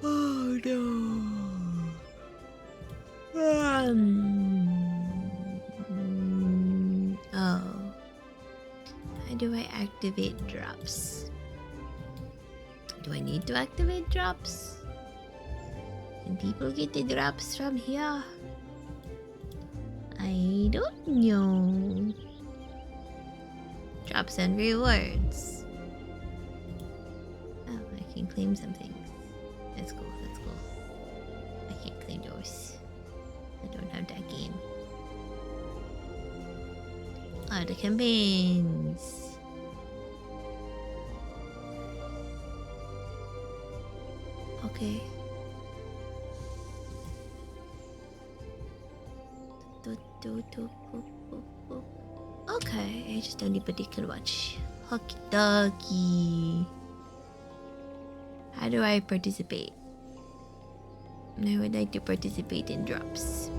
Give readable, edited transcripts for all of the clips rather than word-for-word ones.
Oh no. Oh. How do I activate drops? Do I need to activate drops? Can people get the drops from here? I don't know. Drops and rewards. Oh, I can claim some things. That's cool, that's cool. I can't claim those. I don't have that game. Oh, the campaigns. Okay. Okay, I just anybody can watch. Hockey doggy. How do I participate? I would like to participate in drops.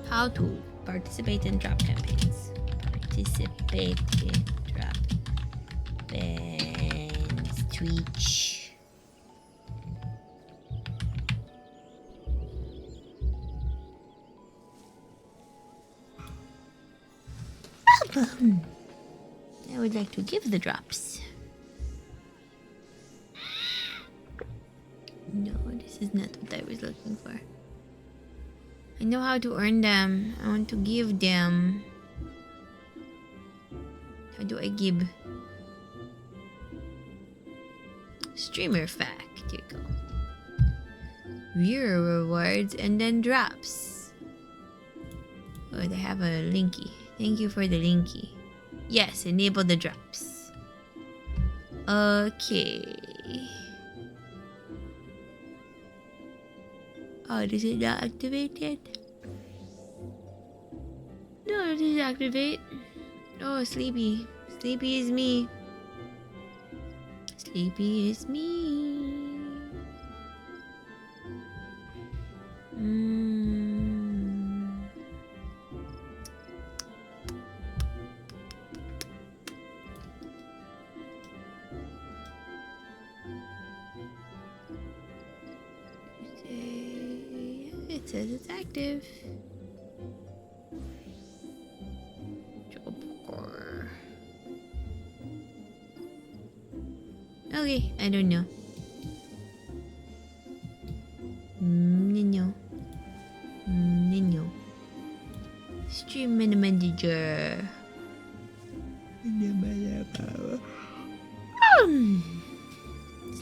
How to participate in drop campaigns. Participate in drop campaigns. Twitch. I would like to give the drops. No, this is not what I was looking for. I know how to earn them. I want to give them. How do I give? Streamer fact. Here you go. Viewer rewards and then drops. Oh, they have a linky. Thank you for the linky. Yes, enable the drops. Okay. Oh, this is not activated? No, it is activate. Oh, sleepy. Sleepy is me. Sleepy is me. It says it's active. Okay, I don't know. No. Stream manager.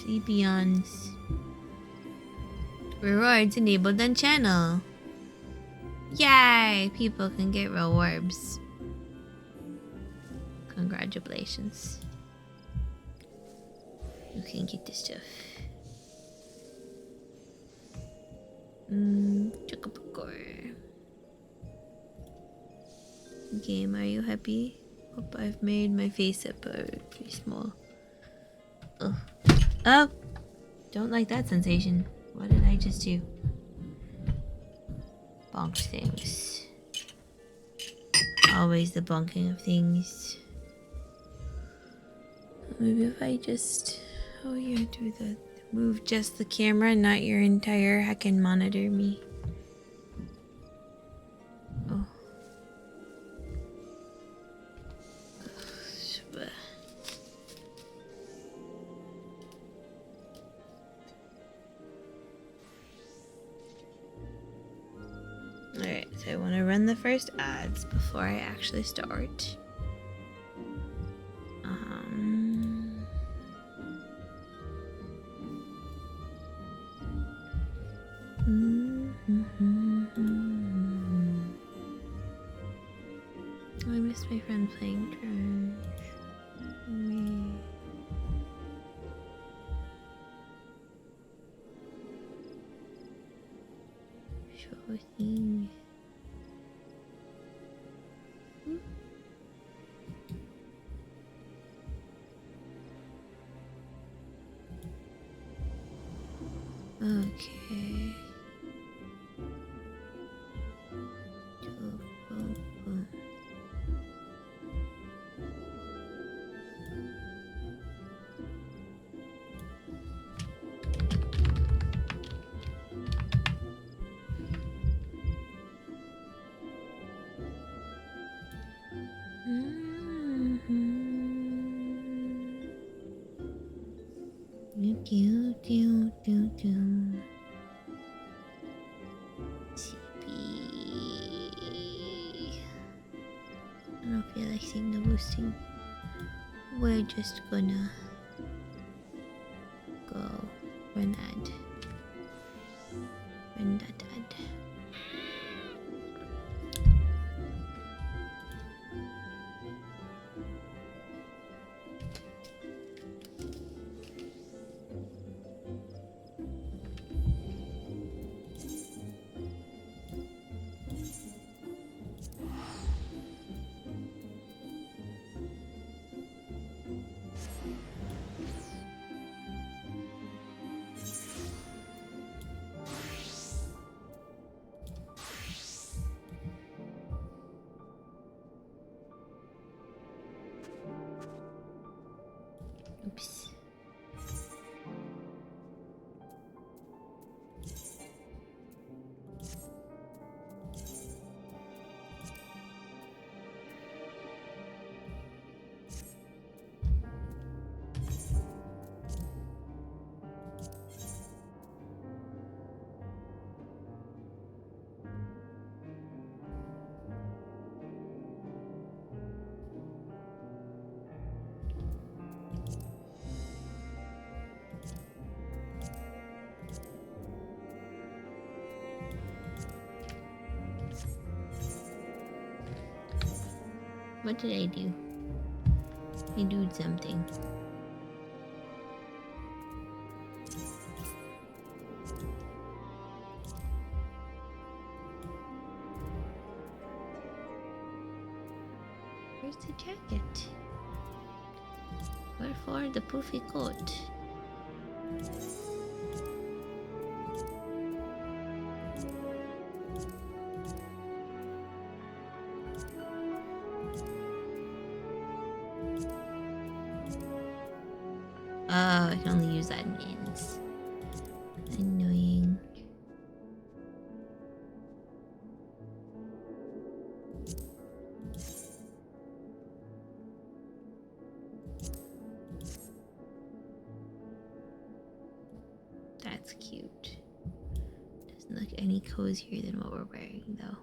Sleepy-ons. Rewards enabled on channel. Yay! People can get rewards. Congratulations. You can get this stuff. Game, are you happy? Hope I've made my face up pretty small. Oh! Don't like that sensation. What did I just do? Bonk things. Always the bonking of things. Maybe if I just... Oh yeah, do that. Move just the camera, not your entire heckin' monitor me. Oh. Alright, so I want to run the first ads before I actually start. I missed my friend playing drums. Sure thing. Okay. CP. I don't feel like seeing the boosting. We're just gonna go run ad. Run that ad. Oops. What did I do? I do something. Where's the jacket? Wherefore the poofy coat? Oh, I can only use that in ends. Annoying. That's cute. Doesn't look any cozier than what we're wearing, though.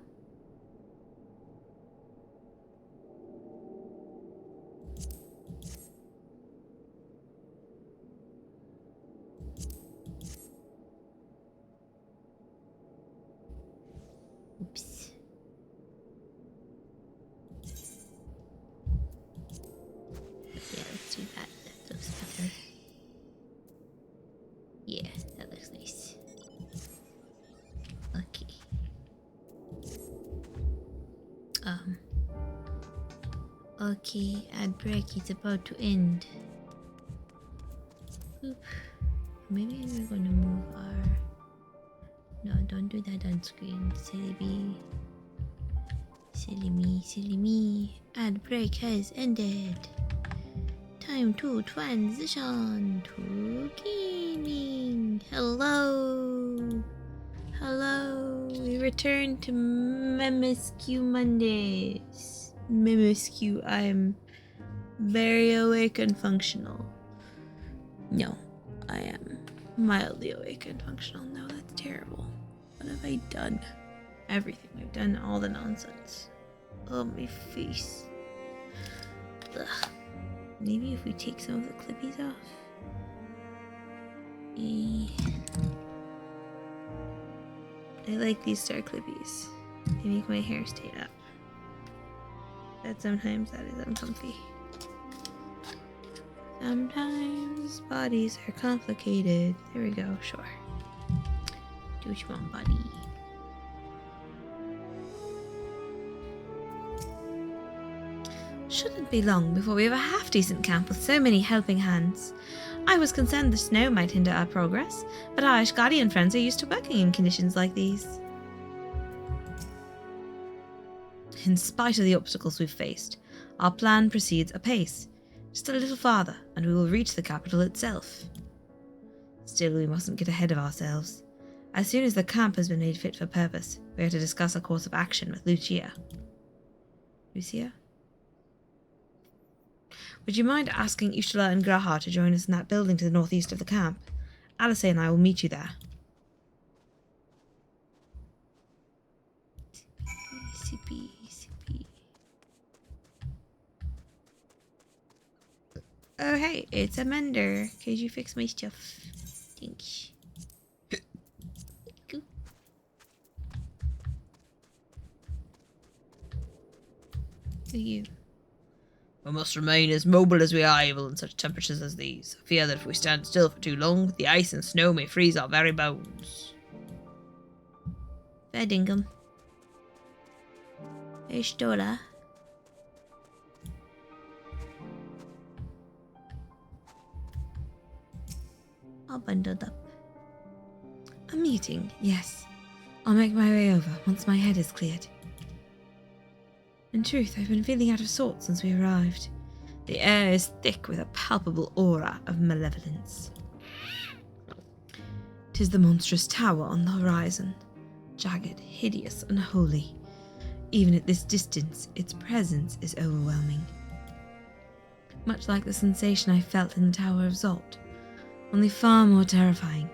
Oops. Yeah, let's do that. That looks better. Yeah, that looks nice. Okay. Okay, ad break is about to end. Oop. Maybe we're gonna move our... No, don't do that on screen. Silly me. Silly me, silly me. Ad break has ended. Time to transition to gaming. Hello. Hello. We return to MSQ Mondays. MSQ, I'm very awake and functional. No, I am mildly awake and functional. No, that's terrible. What have I done? Everything. I've done all the nonsense. Oh, my face. Ugh. Maybe if we take some of the clippies off. I like these star clippies. They make my hair stay up. But sometimes that is uncomfy. Sometimes bodies are complicated. There we go, sure. Do what you want, buddy. Shouldn't be long before we have a half-decent camp with so many helping hands. I was concerned the snow might hinder our progress, but our Ashgardian friends are used to working in conditions like these. In spite of the obstacles we've faced, our plan proceeds apace. Just a little farther, and we will reach the capital itself. Still, we mustn't get ahead of ourselves. As soon as the camp has been made fit for purpose, we are to discuss a course of action with Lucia. Lucia? Would you mind asking Ursula and Graha to join us in that building to the northeast of the camp? Alice and I will meet you there. CP. Oh hey, it's Amanda. Could you fix my stuff? Thanks. Who are you? We must remain as mobile as we are able in such temperatures as these. I fear that if we stand still for too long, the ice and snow may freeze our very bones. Fair dinkum. Hey, Stola. All bundled up. A meeting, yes. I'll make my way over once my head is cleared. In truth, I've been feeling out of sorts since we arrived. The air is thick with a palpable aura of malevolence. 'Tis the monstrous tower on the horizon, jagged, hideous, unholy. Even at this distance, its presence is overwhelming. Much like the sensation I felt in the Tower of Zolt, only far more terrifying.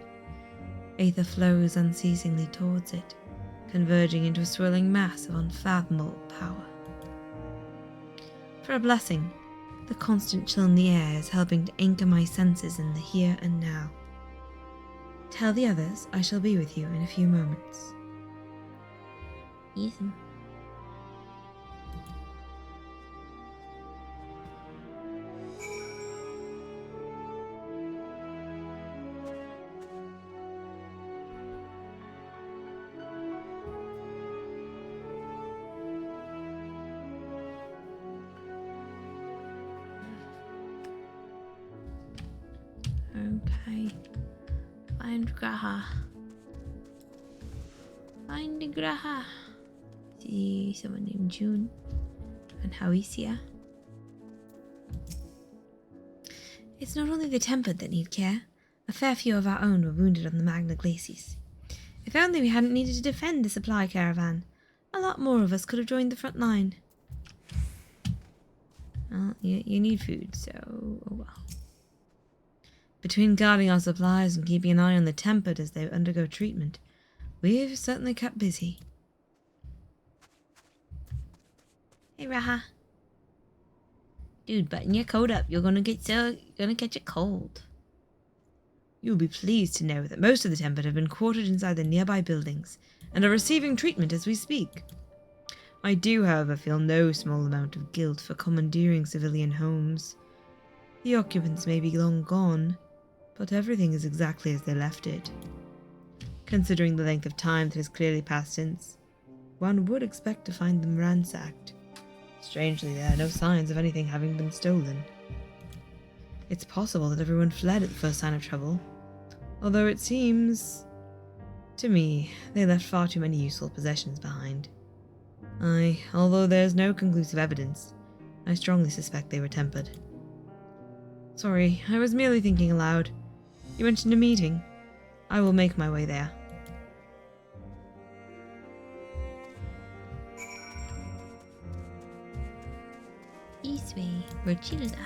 Aether flows unceasingly towards it, converging into a swirling mass of unfathomable power. For a blessing, the constant chill in the air is helping to anchor my senses in the here and now. Tell the others I shall be with you in a few moments. Ethan. Okay. Find Graha. Find Graha. See someone named June. And Hawisia. It's not only the tempered that need care. A fair few of our own were wounded on the Magna Glacies. If only we hadn't needed to defend the supply caravan, a lot more of us could have joined the front line. Well, you need food, so oh well. Between guarding our supplies and keeping an eye on the tempered as they undergo treatment, we've certainly kept busy. Hey, Raha. Dude, button your coat up. You're gonna catch a cold. You'll be pleased to know that most of the tempered have been quartered inside the nearby buildings and are receiving treatment as we speak. I do, however, feel no small amount of guilt for commandeering civilian homes. The occupants may be long gone, but everything is exactly as they left it. Considering the length of time that has clearly passed since, one would expect to find them ransacked. Strangely, there are no signs of anything having been stolen. It's possible that everyone fled at the first sign of trouble, although it seems, to me, they left far too many useful possessions behind. Although there's no conclusive evidence, I strongly suspect they were tempered. Sorry, I was merely thinking aloud. You mentioned a meeting. I will make my way there. This way, Rochilda.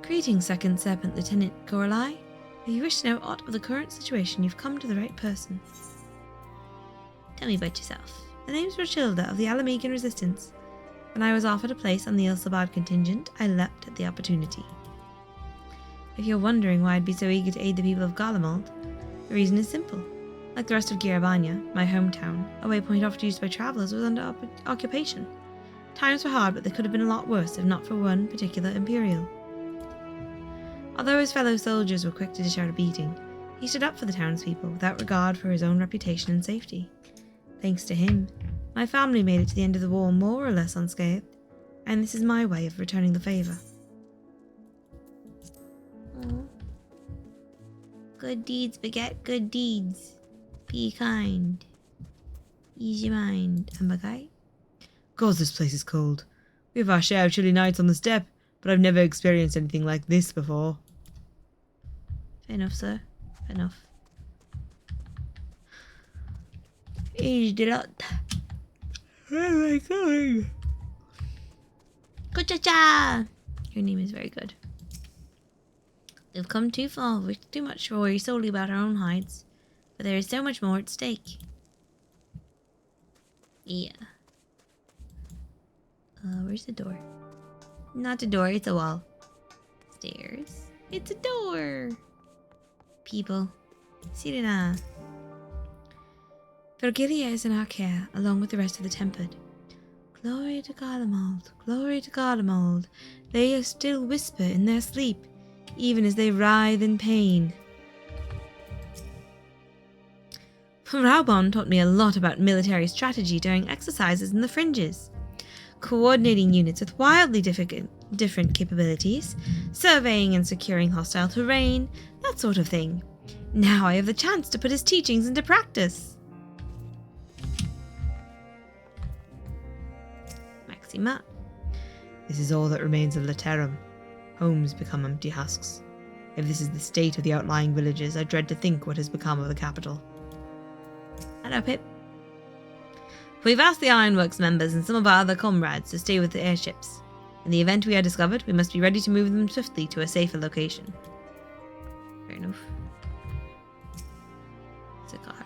Greetings, Second Serpent Lieutenant Gorelai. If you wish to know aught of the current situation, you've come to the right person. Tell me about yourself. The name's Rochilda of the Alamegan Resistance. When I was offered a place on the Ilsabad contingent, I leapt at the opportunity. If you're wondering why I'd be so eager to aid the people of Garlemald, the reason is simple. Like the rest of Girabanya, my hometown, a waypoint often used by travellers was under occupation. Times were hard, but they could have been a lot worse if not for one particular Imperial. Although his fellow soldiers were quick to dish out a beating, he stood up for the townspeople without regard for his own reputation and safety. Thanks to him, my family made it to the end of the war more or less unscathed. and this is my way of returning the favour. Oh. Good deeds beget good deeds. Be kind. Ease your mind, am I right? God, this place is cold. We have our share of chilly nights on the steppe, but I've never experienced anything like this before. Fair enough, sir. Fair enough. Is the lot. Where am I going? Good cha-cha! Your name is very good. We've come too far with too much worry solely about our own hides. But there is so much more at stake. Yeah. Where's the door? Not a door, it's a wall. Stairs. It's a door! People. Sirena. Virgilia is in our care, along with the rest of the tempered. Glory to Garlemald, glory to Garlemald. They still whisper in their sleep, even as they writhe in pain. Raubon taught me a lot about military strategy during exercises in the fringes. Coordinating units with wildly different capabilities, surveying and securing hostile terrain, that sort of thing. Now I have the chance to put his teachings into practice. Maxima. This is all that remains of Laterum. Homes become empty husks. If this is the state of the outlying villages, I dread to think what has become of the capital. Hello, Pip. We've asked the Ironworks members and some of our other comrades to stay with the airships. In the event we are discovered, we must be ready to move them swiftly to a safer location. Fair enough. It's a card.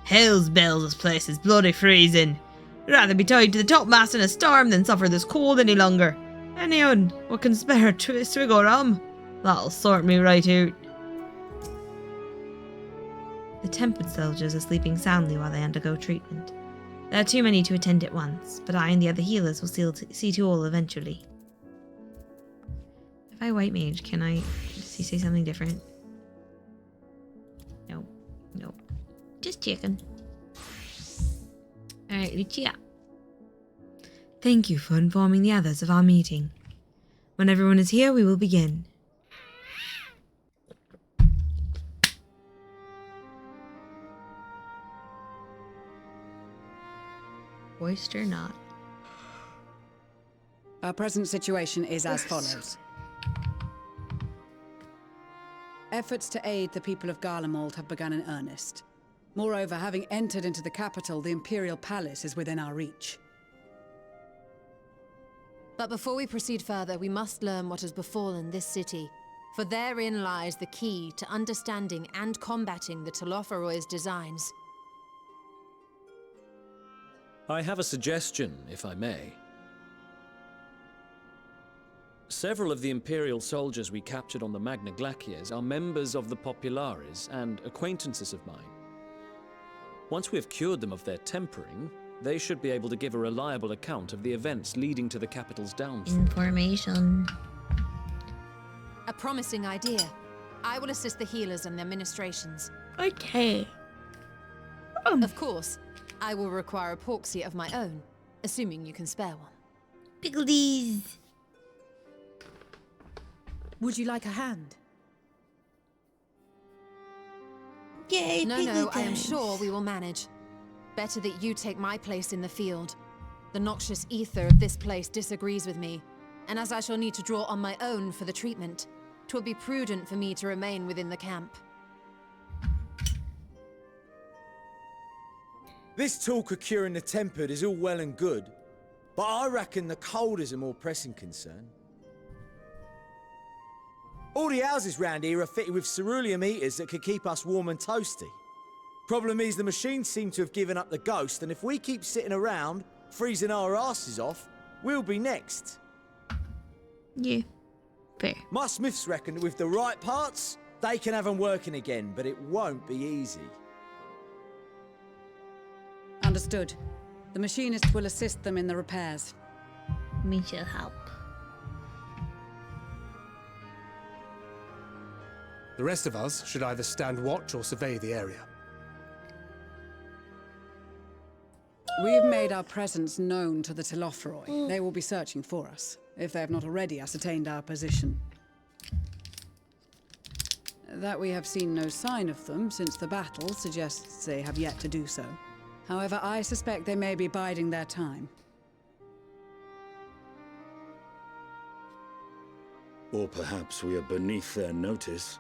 Hell's bells, this place is bloody freezing. I'd rather be tied to the topmast in a storm than suffer this cold any longer. Anyone, what can spare a swig or rum? That'll sort me right out. The tempered soldiers are sleeping soundly while they undergo treatment. There are too many to attend at once, but I and the other healers will see to all eventually. If I white mage, can I... Does he say something different? No. No. Just checking. Alright, Lucia. Thank you for informing the others of our meeting. When everyone is here, we will begin. Oyster not. Our present situation is as follows. Efforts to aid the people of Garlemald have begun in earnest. Moreover, having entered into the capital, the Imperial Palace is within our reach. But before we proceed further, we must learn what has befallen this city, for therein lies the key to understanding and combating the Telophoroid's designs. I have a suggestion, if I may. Several of the Imperial soldiers we captured on the Magna Glaciers are members of the Populares and acquaintances of mine. Once we have cured them of their tempering, they should be able to give a reliable account of the events leading to the capital's downfall. Information. A promising idea. I will assist the healers and their ministrations. Okay. Of course, I will require a porksy of my own, assuming you can spare one. Pickledies. Would you like a hand? Yay, No, I am time. sure we will manage. Better that you take my place in the field. The noxious ether of this place disagrees with me, and as I shall need to draw on my own for the treatment, 'twill be prudent for me to remain within the camp. This talk of curing the tempered is all well and good, but I reckon the cold is a more pressing concern. All the houses round here are fitted with ceruleum heaters that could keep us warm and toasty. Problem is, the machines seem to have given up the ghost, and if we keep sitting around, freezing our asses off, we'll be next. Yeah. Fair. My smiths reckon that with the right parts, they can have them working again, but it won't be easy. Understood. The machinist will assist them in the repairs. Me shall help. The rest of us should either stand watch or survey the area. We've made our presence known to the Telophroi. They will be searching for us, if they have not already ascertained our position. That we have seen no sign of them since the battle suggests they have yet to do so. However, I suspect they may be biding their time. Or perhaps we are beneath their notice.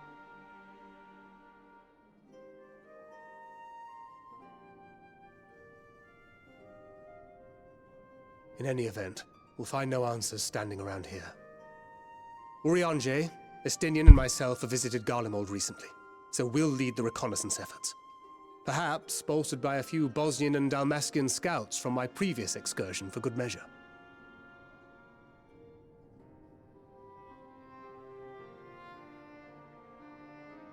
In any event, we'll find no answers standing around here. Urianger, Estinian and myself have visited Garlemald recently, so we'll lead the reconnaissance efforts. Perhaps bolstered by a few Bosnian and Dalmatian scouts from my previous excursion for good measure.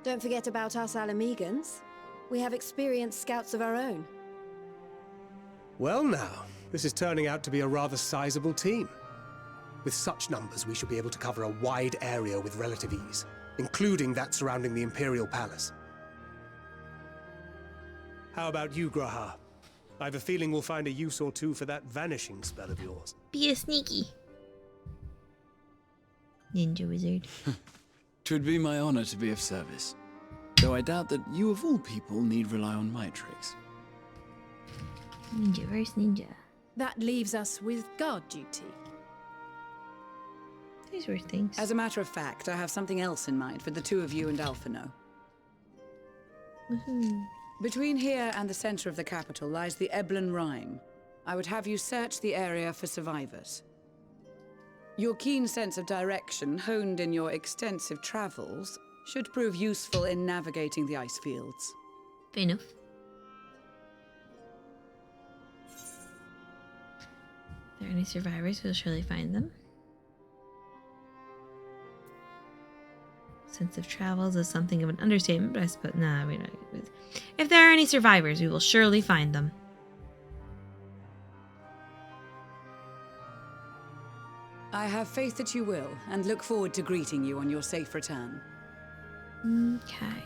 Don't forget about us Alamegans. We have experienced scouts of our own. Well now, this is turning out to be a rather sizable team. With such numbers, we should be able to cover a wide area with relative ease, including that surrounding the Imperial Palace. How about you, Graha? I have a feeling we'll find a use or two for that vanishing spell of yours. Be a sneaky ninja wizard. 'Twould be my honor to be of service, though I doubt that you of all people need rely on my tricks. Ninja versus ninja. That leaves us with guard duty. These were things. As a matter of fact, I have something else in mind for the two of you and Alphino. Woohoo. Between here and the center of the capital lies the Eblan Rime. I would have you search the area for survivors. Your keen sense of direction, honed in your extensive travels, should prove useful in navigating the ice fields. Fair enough. If there are any survivors, we'll surely find them. Sense of travels is something of an understatement, but I suppose nah, we don't. If there are any survivors, we will surely find them. I have faith that you will, and look forward to greeting you on your safe return. Okay.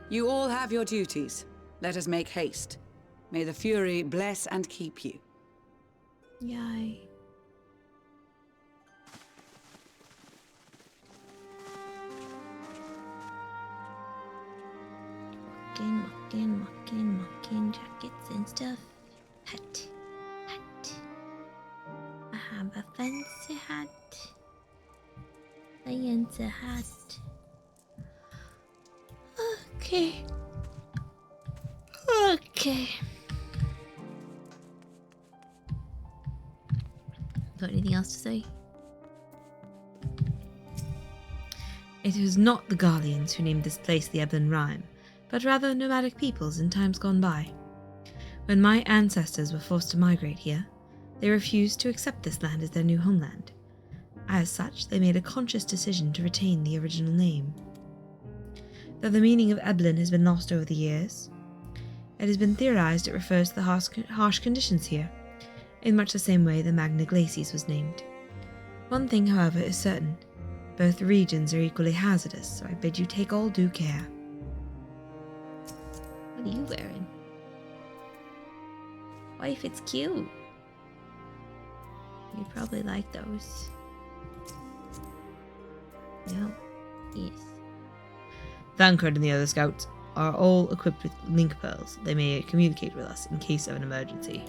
You all have your duties. Let us make haste. May the Fury bless and keep you. Yay. Mucking jackets and stuff. Hat. I have a fancy hat. A fancy hat. Okay. Got anything else to say? It was not the Garleans who named this place the Eblan Rime, but rather nomadic peoples in times gone by. When my ancestors were forced to migrate here, they refused to accept this land as their new homeland. As such, they made a conscious decision to retain the original name. Though the meaning of Eblan has been lost over the years, it has been theorized it refers to the harsh conditions here, in much the same way the Magna Glacies was named. One thing, however, is certain. Both regions are equally hazardous, so I bid you take all due care. What are you wearing? Wife, it's cute. You'd probably like those. Yeah. Yes. Thancred and the other scouts are all equipped with link pearls. They may communicate with us in case of an emergency.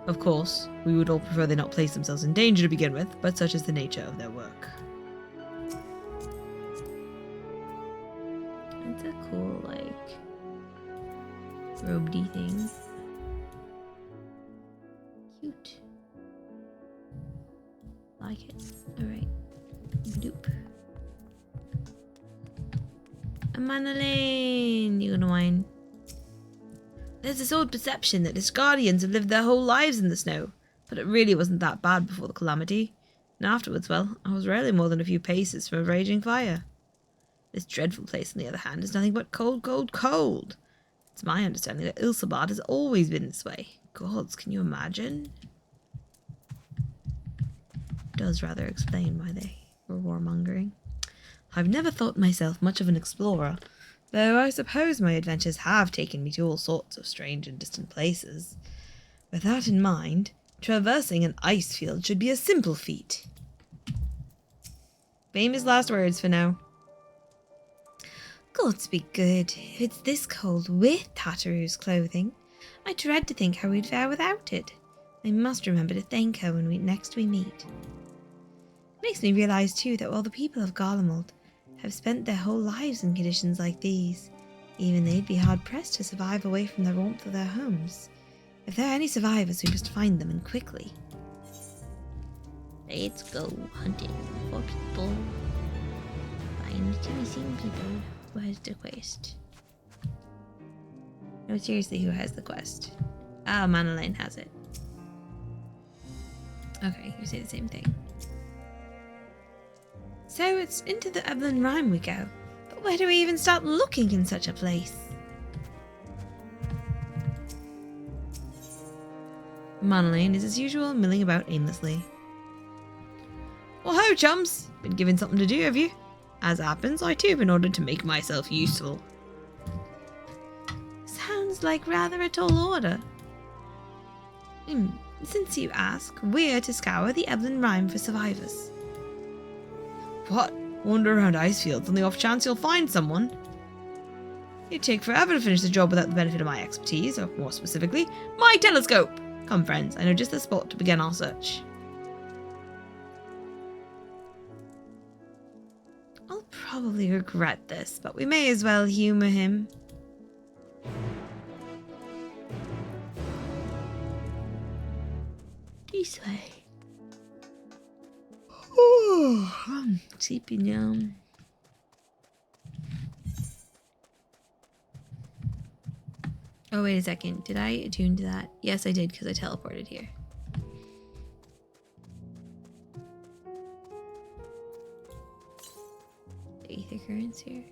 Of course, we would all prefer they not place themselves in danger to begin with, but such is the nature of their work. It's a cool, robedy thing. Cute. Like it. Alright. Doop. Manolene, you gonna whine? There's this old perception that his guardians have lived their whole lives in the snow, but it really wasn't that bad before the calamity. And afterwards, well, I was rarely more than a few paces from a raging fire. This dreadful place, on the other hand, is nothing but cold, cold, cold. It's my understanding that Ilsabad has always been this way. Gods, can you imagine? It does rather explain why they were warmongering. I've never thought myself much of an explorer, Though I suppose my adventures have taken me to all sorts of strange and distant places. With that in mind, traversing an ice field should be a simple feat. Famous last words for now. Gods be good. If it's this cold with Tataru's clothing, I dread to think how we'd fare without it. I must remember to thank her when next we meet. Makes me realise too that while the people of Garlemald have spent their whole lives in conditions like these, even they'd be hard-pressed to survive away from the warmth of their homes. If there are any survivors, we must find them, and quickly. Let's go hunting for people. Find the missing people. Who has the quest? No, seriously, who has the quest? Ah, Manalaine has it. Okay, you say the same thing. So it's into the Eblin Rime we go. But where do we even start looking in such a place? Manalaine is as usual milling about aimlessly. Well ho, chums! Been given something to do, have you? As happens, I too have been ordered to make myself useful. Sounds like rather a tall order. Since you ask, we're to scour the Eblin Rime for survivors. What? Wander around ice fields on the off chance you'll find someone? It'd take forever to finish the job without the benefit of my expertise, or more specifically, my telescope! Come friends, I know just the spot to begin our search. I'll probably regret this, but we may as well humour him. This way. Oh, I'm sleepy now. Oh, wait a second. Did I attune to that? Yes, I did, because I teleported here. The ether currents here.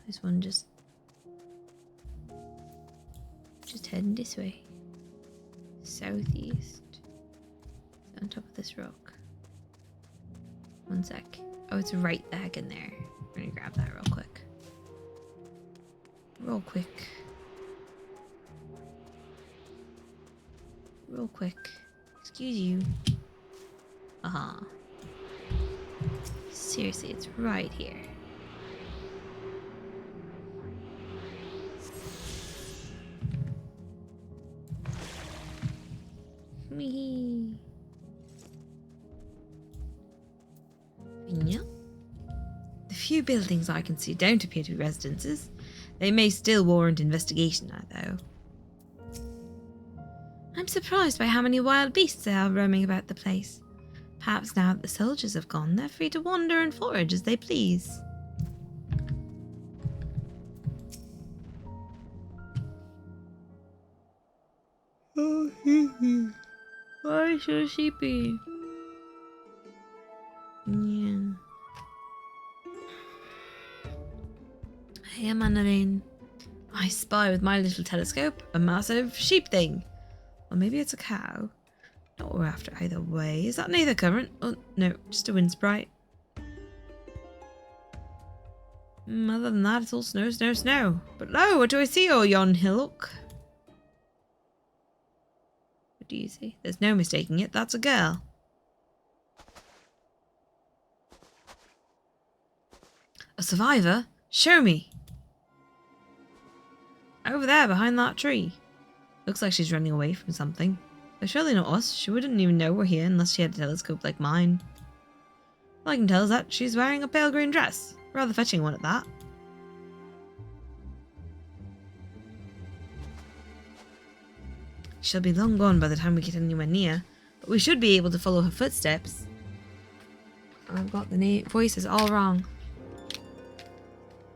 There's one just heading this way. Southeast. It's on top of this rock. One sec. Oh, it's right back in there. I'm gonna grab that real quick. Real quick. Real quick. Excuse you. Uh-huh. Seriously, it's right here. Me. Yeah. The few buildings I can see don't appear to be residences. They may still warrant investigation, though. I'm surprised by how many wild beasts there are roaming about the place. Perhaps now that the soldiers have gone, they're free to wander and forage as they please. Oh, why so sleepy? Yeah. Hey, Manalaine. I spy with my little telescope a massive sheep thing. Or maybe it's a cow. Not what we're after either way. Is that an ether current? Oh, no, just a wind sprite. Other than that, it's all snow, snow, snow. But lo, what do I see o'er yon hillock? What do you see? There's no mistaking it. That's a girl. A survivor? Show me. Over there, behind that tree. Looks like she's running away from something. But surely not us. She wouldn't even know we're here unless she had a telescope like mine. All I can tell is that she's wearing a pale green dress. Rather fetching one at that. She'll be long gone by the time we get anywhere near, but we should be able to follow her footsteps. I've got the voices all wrong.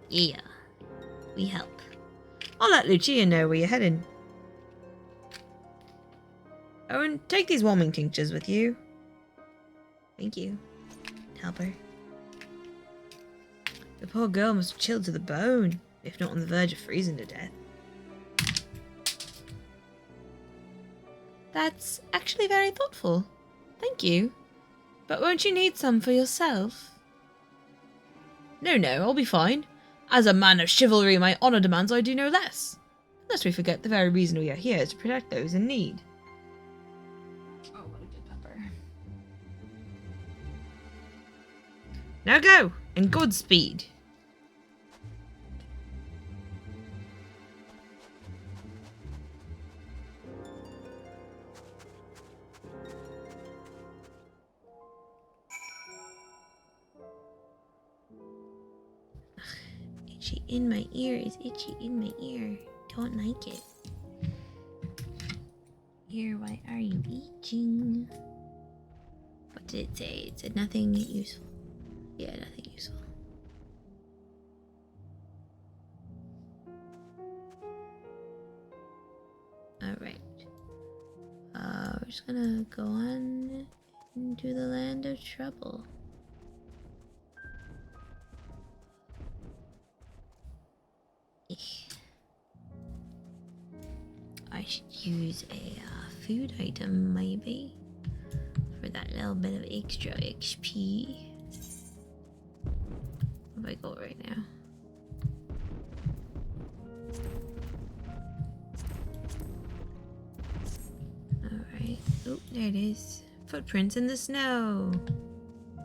Yeah, we help. I'll let Lucia know where you're heading. Oh, and take these warming tinctures with you. Thank you. Help her. The poor girl must have chilled to the bone, if not on the verge of freezing to death. That's actually very thoughtful. Thank you. But won't you need some for yourself? No, I'll be fine. As a man of chivalry, my honour demands I do no less. Lest we forget the very reason we are here is to protect those in need. Oh, what a good pepper. Now go, and Godspeed. Itchy in my ear is itchy in my ear. Don't like it. Ear, why are you itching? What did it say? It said nothing useful. Yeah, nothing useful. Alright. We're just gonna go on into the land of trouble. I should use a food item maybe for that little bit of extra XP. What have I got right now? Alright. Oh, there it is. Footprints in the snow. I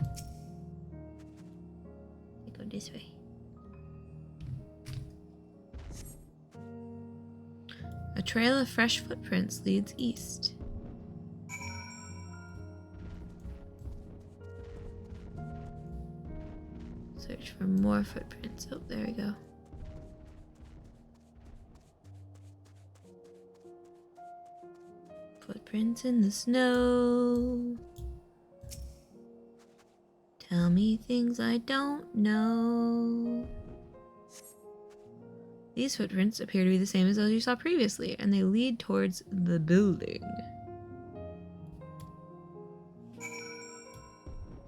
go this way. A trail of fresh footprints leads east. Search for more footprints. Oh, there we go. Footprints in the snow. Tell me things I don't know. These footprints appear to be the same as those you saw previously, and they lead towards the building.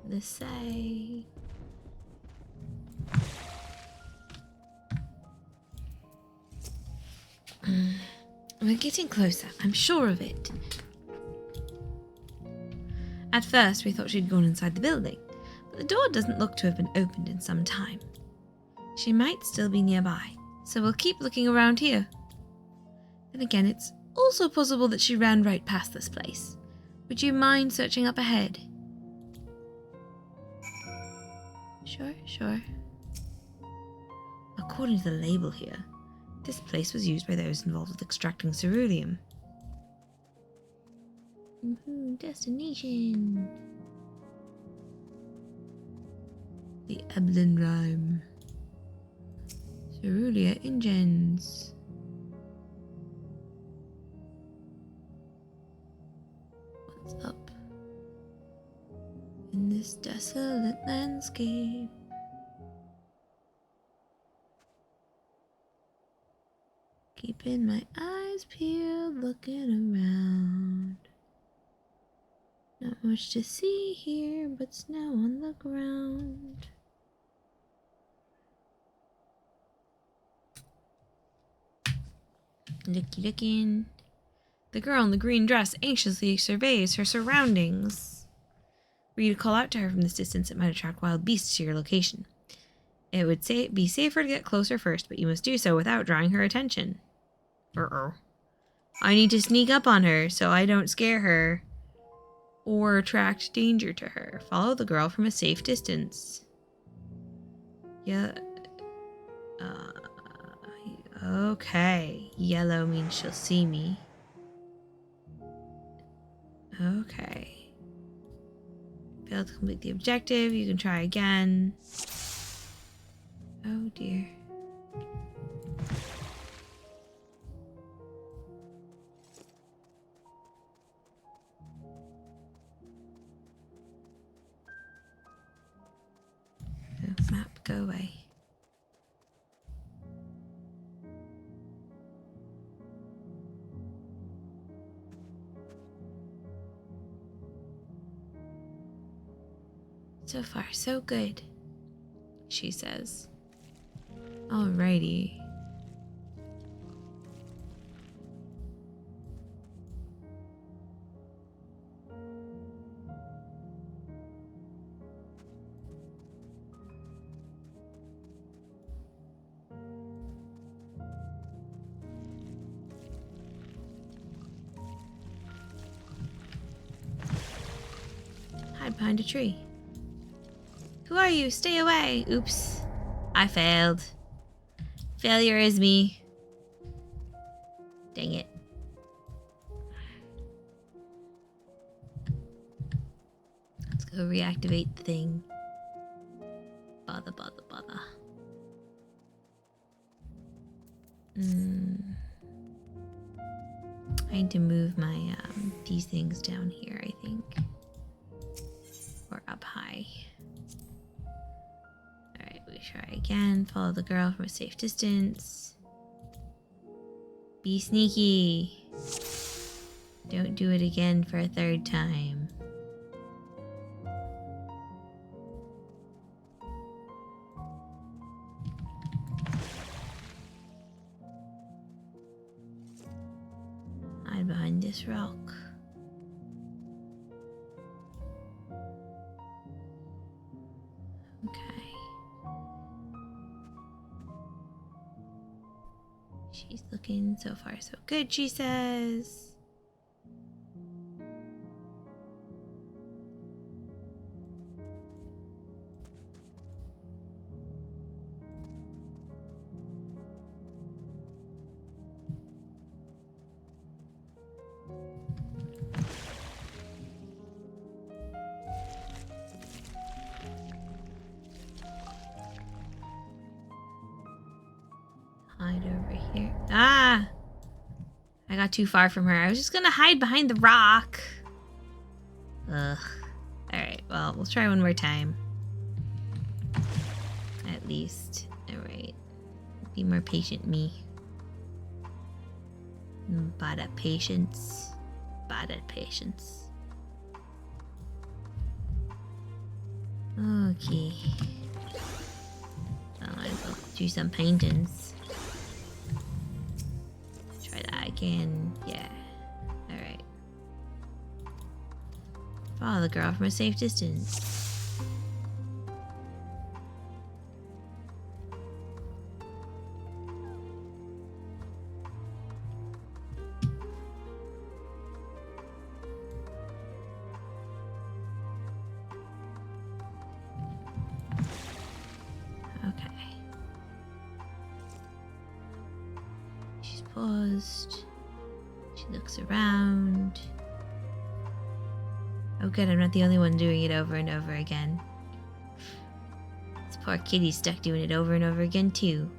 The side. We're getting closer, I'm sure of it. At first, we thought she'd gone inside the building, but the door doesn't look to have been opened in some time. She might still be nearby, so we'll keep looking around here. Then again, it's also possible that she ran right past this place. Would you mind searching up ahead? Sure. According to the label here, this place was used by those involved with extracting ceruleum. Destination. The Eblin Rhyme. Cerulia Ingens. What's up in this desolate landscape? Keeping my eyes peeled, looking around. Not much to see here, but snow on the ground. Looking. The girl in the green dress anxiously surveys her surroundings. Were you to call out to her from this distance, it might attract wild beasts to your location. It would be safer to get closer first, but you must do so without drawing her attention. I need to sneak up on her so I don't scare her or attract danger to her. Follow the girl from a safe distance. Yeah. Okay. Yellow means she'll see me. Okay. Failed to complete the objective. You can try again. Oh dear. Oh, map, go away. So far, so good, she says. Alrighty. behind a tree. Who are you? Stay away. Oops. I failed. Failure is me. Dang it. Let's go reactivate the thing. Bother. I need to move my these things down here, I think. Or up high. Alright, we try again. Follow the girl from a safe distance. Be sneaky. Don't do it again for a third time. Hide behind this rock. Okay. She's looking so far so good, she says. Hide over here. Ah! I got too far from her. I was just gonna hide behind the rock. Ugh. Alright, well, we'll try one more time. At least. Alright. Be more patient, me. Bad at patience. Bad at patience. Okay. Well, I might as well do some paintings. Try that again. Yeah. Alright. Follow the girl from a safe distance. Paused. She looks around. Oh good, I'm not the only one doing it over and over again. This poor kitty's stuck doing it over and over again too.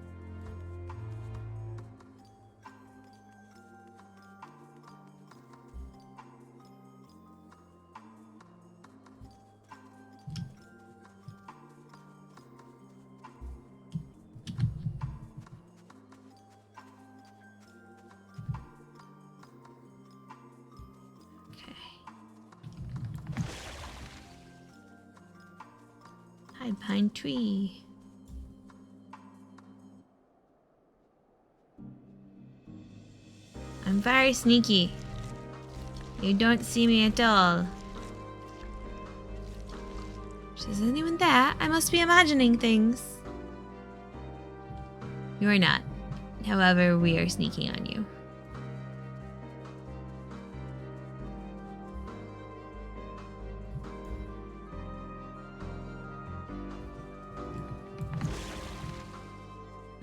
Hide behind tree. I'm very sneaky. You don't see me at all. Is anyone there? I must be imagining things. You are not. However, we are sneaking on you.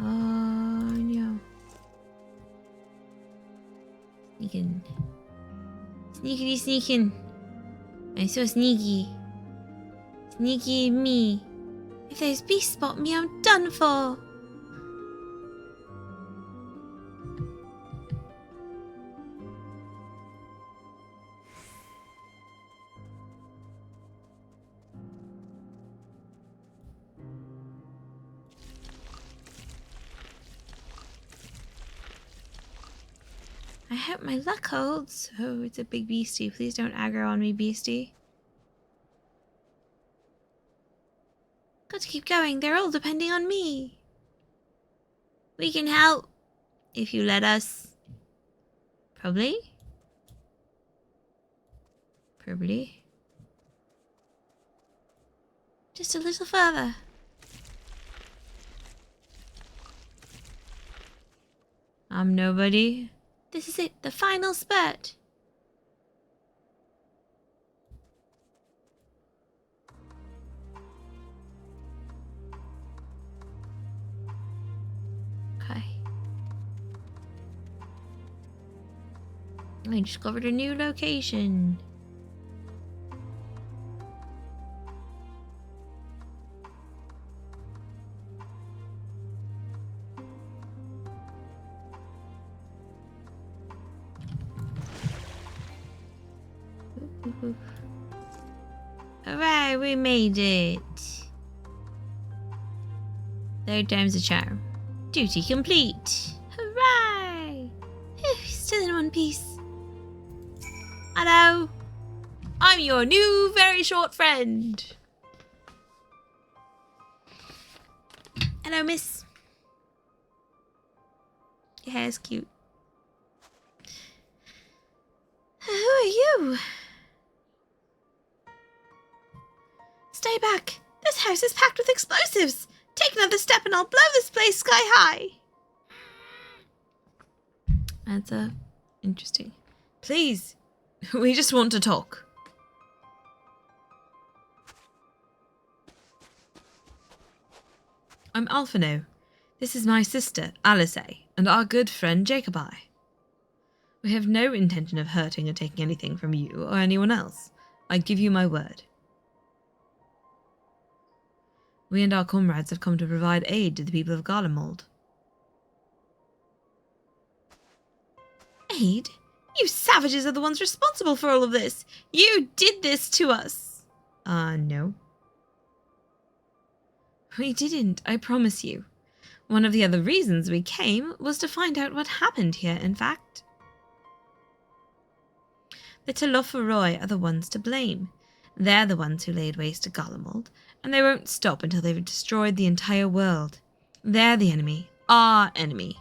Oh no. Sneaking. Sneakity sneaking. I'm so sneaky. Sneaky me. If those beasts spot me, I'm done for. I hope my luck holds. Oh, it's a big beastie. Please don't aggro on me, beastie. Got to keep going. They're all depending on me. We can help. If you let us. Probably. Probably. Just a little further. I'm nobody. This is it, the final spurt. I discovered a new location. Hooray, we made it. Third time's a charm. Duty complete. Hooray! Phew, still in one piece. Hello. I'm your new very short friend. Hello, miss. Your hair's cute. Who are you? Stay back! This house is packed with explosives! Take another step and I'll blow this place sky high! That's interesting. Please, we just want to talk. I'm Alphino. This is my sister, Alice, and our good friend Jacobi. We have no intention of hurting or taking anything from you or anyone else. I give you my word. We and our comrades have come to provide aid to the people of Garlemald. Aid? You savages are the ones responsible for all of this! You did this to us! No. We didn't, I promise you. One of the other reasons we came was to find out what happened here, in fact. The Telophoroi are the ones to blame. They're the ones who laid waste to Garlemald, and they won't stop until they've destroyed the entire world. They're the enemy. Our enemy.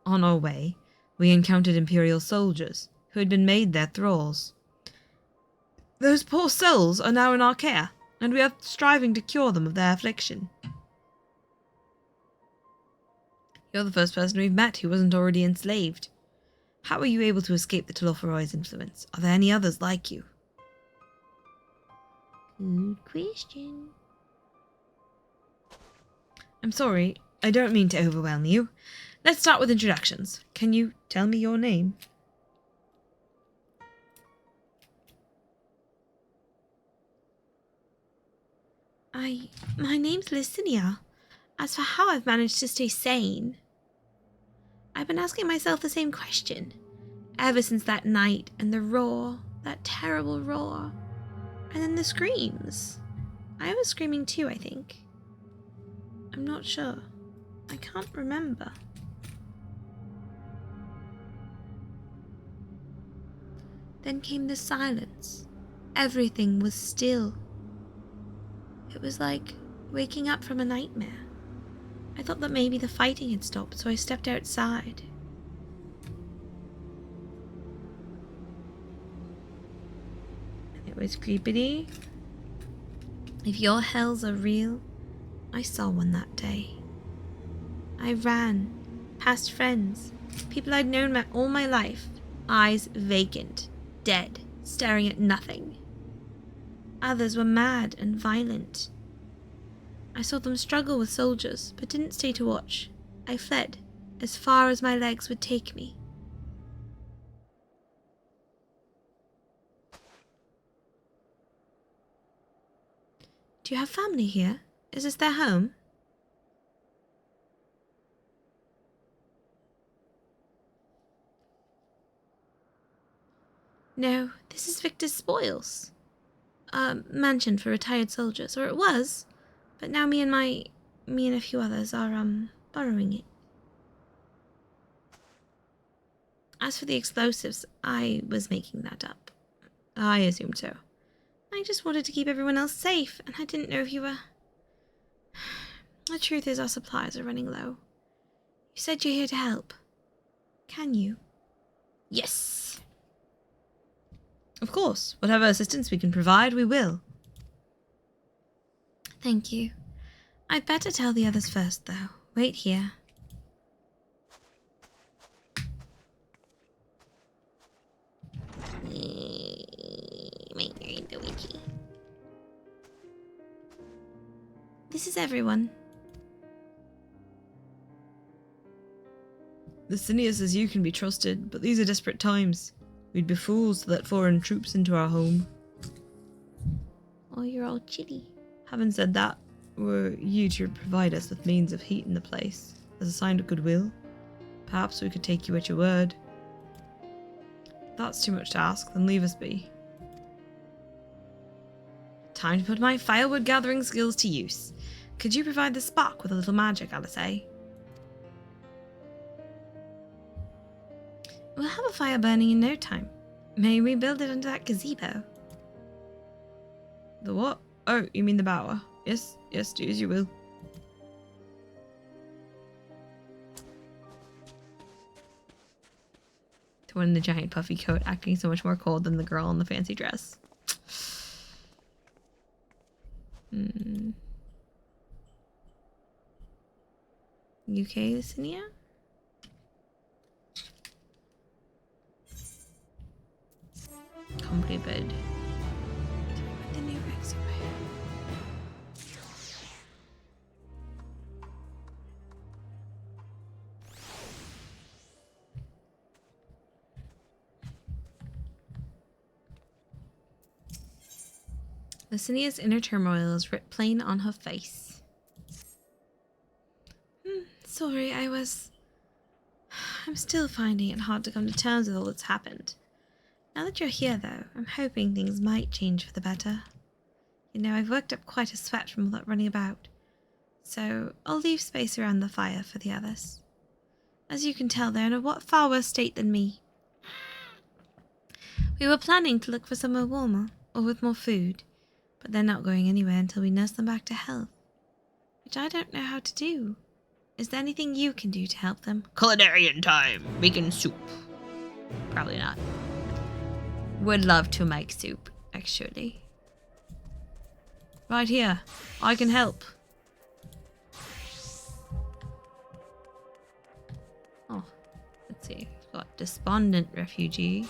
On our way, we encountered Imperial soldiers who had been made their thralls. Those poor souls are now in our care, and we are striving to cure them of their affliction. You're the first person we've met who wasn't already enslaved. How were you able to escape the Telophoroi's influence? Are there any others like you? Good question. I'm sorry, I don't mean to overwhelm you. Let's start with introductions. Can you tell me your name? My name's Licinia. As for how I've managed to stay sane, I've been asking myself the same question. Ever since that night and the roar, that terrible roar. And then the screams. I was screaming too, I think. I'm not sure. I can't remember. Then came the silence. Everything was still. It was like waking up from a nightmare. I thought that maybe the fighting had stopped, so I stepped outside. It was creepy. If your hells are real, I saw one that day. I ran, past friends, people I'd known all my life, eyes vacant, dead, staring at nothing. Others were mad and violent. I saw them struggle with soldiers, but didn't stay to watch. I fled, as far as my legs would take me. Do you have family here? Is this their home? No, this is Victor's spoils. A mansion for retired soldiers, or it was. But now me and a few others are, borrowing it. As for the explosives, I was making that up. I assumed so. I just wanted to keep everyone else safe, and I didn't know if you were... The truth is our supplies are running low. You said you're here to help. Can you? Yes! Of course, whatever assistance we can provide, we will. Thank you. I'd better tell the others first, though. Wait here. This is everyone. Licinius says you can be trusted, but these are desperate times. We'd be fools to let foreign troops into our home. Oh, you're all chilly. Having said that, were you to provide us with means of heating the place, as a sign of goodwill, perhaps we could take you at your word. If that's too much to ask, then leave us be. Time to put my firewood gathering skills to use. Could you provide the spark with a little magic, Alice? We'll have a fire burning in no time. May we build it under that gazebo? The what? Oh, you mean the bower? Yes, do as you will. The one in the giant puffy coat acting so much more cold than the girl in the fancy dress. You okay, Lucinia? Company bed. The new Rex away. Lucinia's inner turmoil is writ plain on her face. Sorry, I'm still finding it hard to come to terms with all that's happened. Now that you're here, though, I'm hoping things might change for the better. You know, I've worked up quite a sweat from all that running about, so I'll leave space around the fire for the others. As you can tell, they're in a far worse state than me. We were planning to look for somewhere warmer, or with more food, but they're not going anywhere until we nurse them back to health, which I don't know how to do. Is there anything you can do to help them? Culinarian time! Making soup. Probably not. Would love to make soup, actually. Right here. I can help. Oh, let's see. We've got despondent refugee,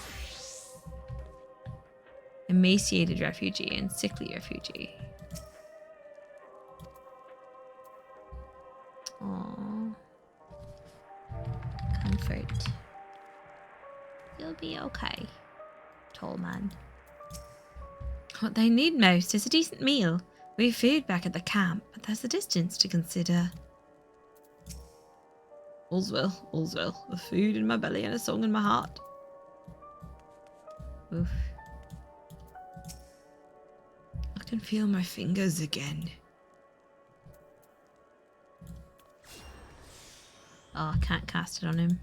emaciated refugee, and sickly refugee. Aww. Comfort. You'll be okay, tall man. What they need most is a decent meal. We've food back at the camp, but there's the distance to consider. All's well, all's well. The food in my belly and a song in my heart. Oof. I can feel my fingers again. Oh, I can't cast it on him.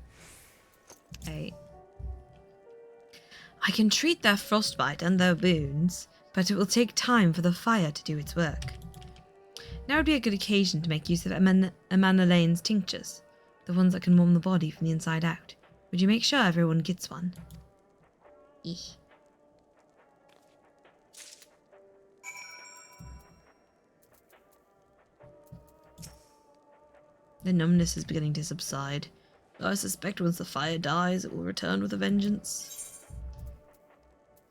8. I can treat their frostbite and their wounds, but it will take time for the fire to do its work. Now would be a good occasion to make use of Amanalane's tinctures, the ones that can warm the body from the inside out. Would you make sure everyone gets one? Eeh. The numbness is beginning to subside. I suspect once the fire dies, it will return with a vengeance.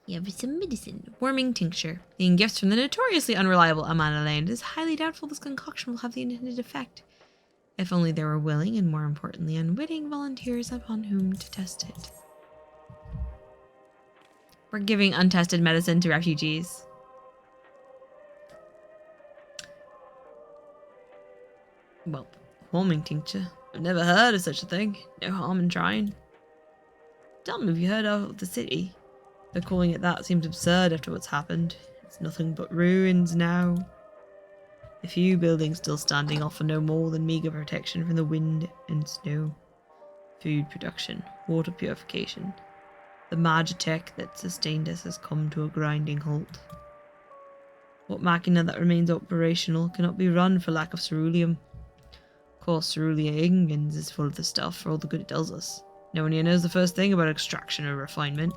You have some medicine. Warming tincture. Being gifts from the notoriously unreliable Amanalane, it is highly doubtful this concoction will have the intended effect. If only there were willing and, more importantly, unwitting volunteers upon whom to test it. We're giving untested medicine to refugees. Well, warming tincture. I've never heard of such a thing. No harm in trying. Tell me, have you heard of the city? Though calling it that seems absurd after what's happened. It's nothing but ruins now. A few buildings still standing offer no more than meagre protection from the wind and snow. Food production, water purification. The magitech that sustained us has come to a grinding halt. What machina that remains operational cannot be run for lack of ceruleum. Of course, Cerulean Ingens is full of the stuff for all the good it does us. No one here knows the first thing about extraction or refinement.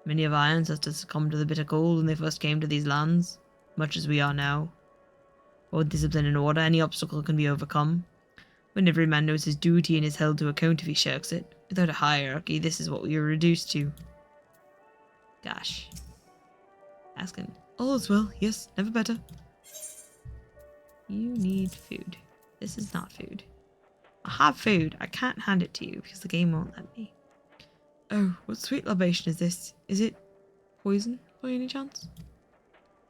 Many of our ancestors succumbed to the bitter cold when they first came to these lands, much as we are now. But with discipline and order, any obstacle can be overcome. When every man knows his duty and is held to account if he shirks it, without a hierarchy, this is what we are reduced to. Gosh. Asking, all is well, yes, never better. You need food. This is not food. I have food. I can't hand it to you because the game won't let me. Oh, what sweet libation is this? Is it poison by any chance?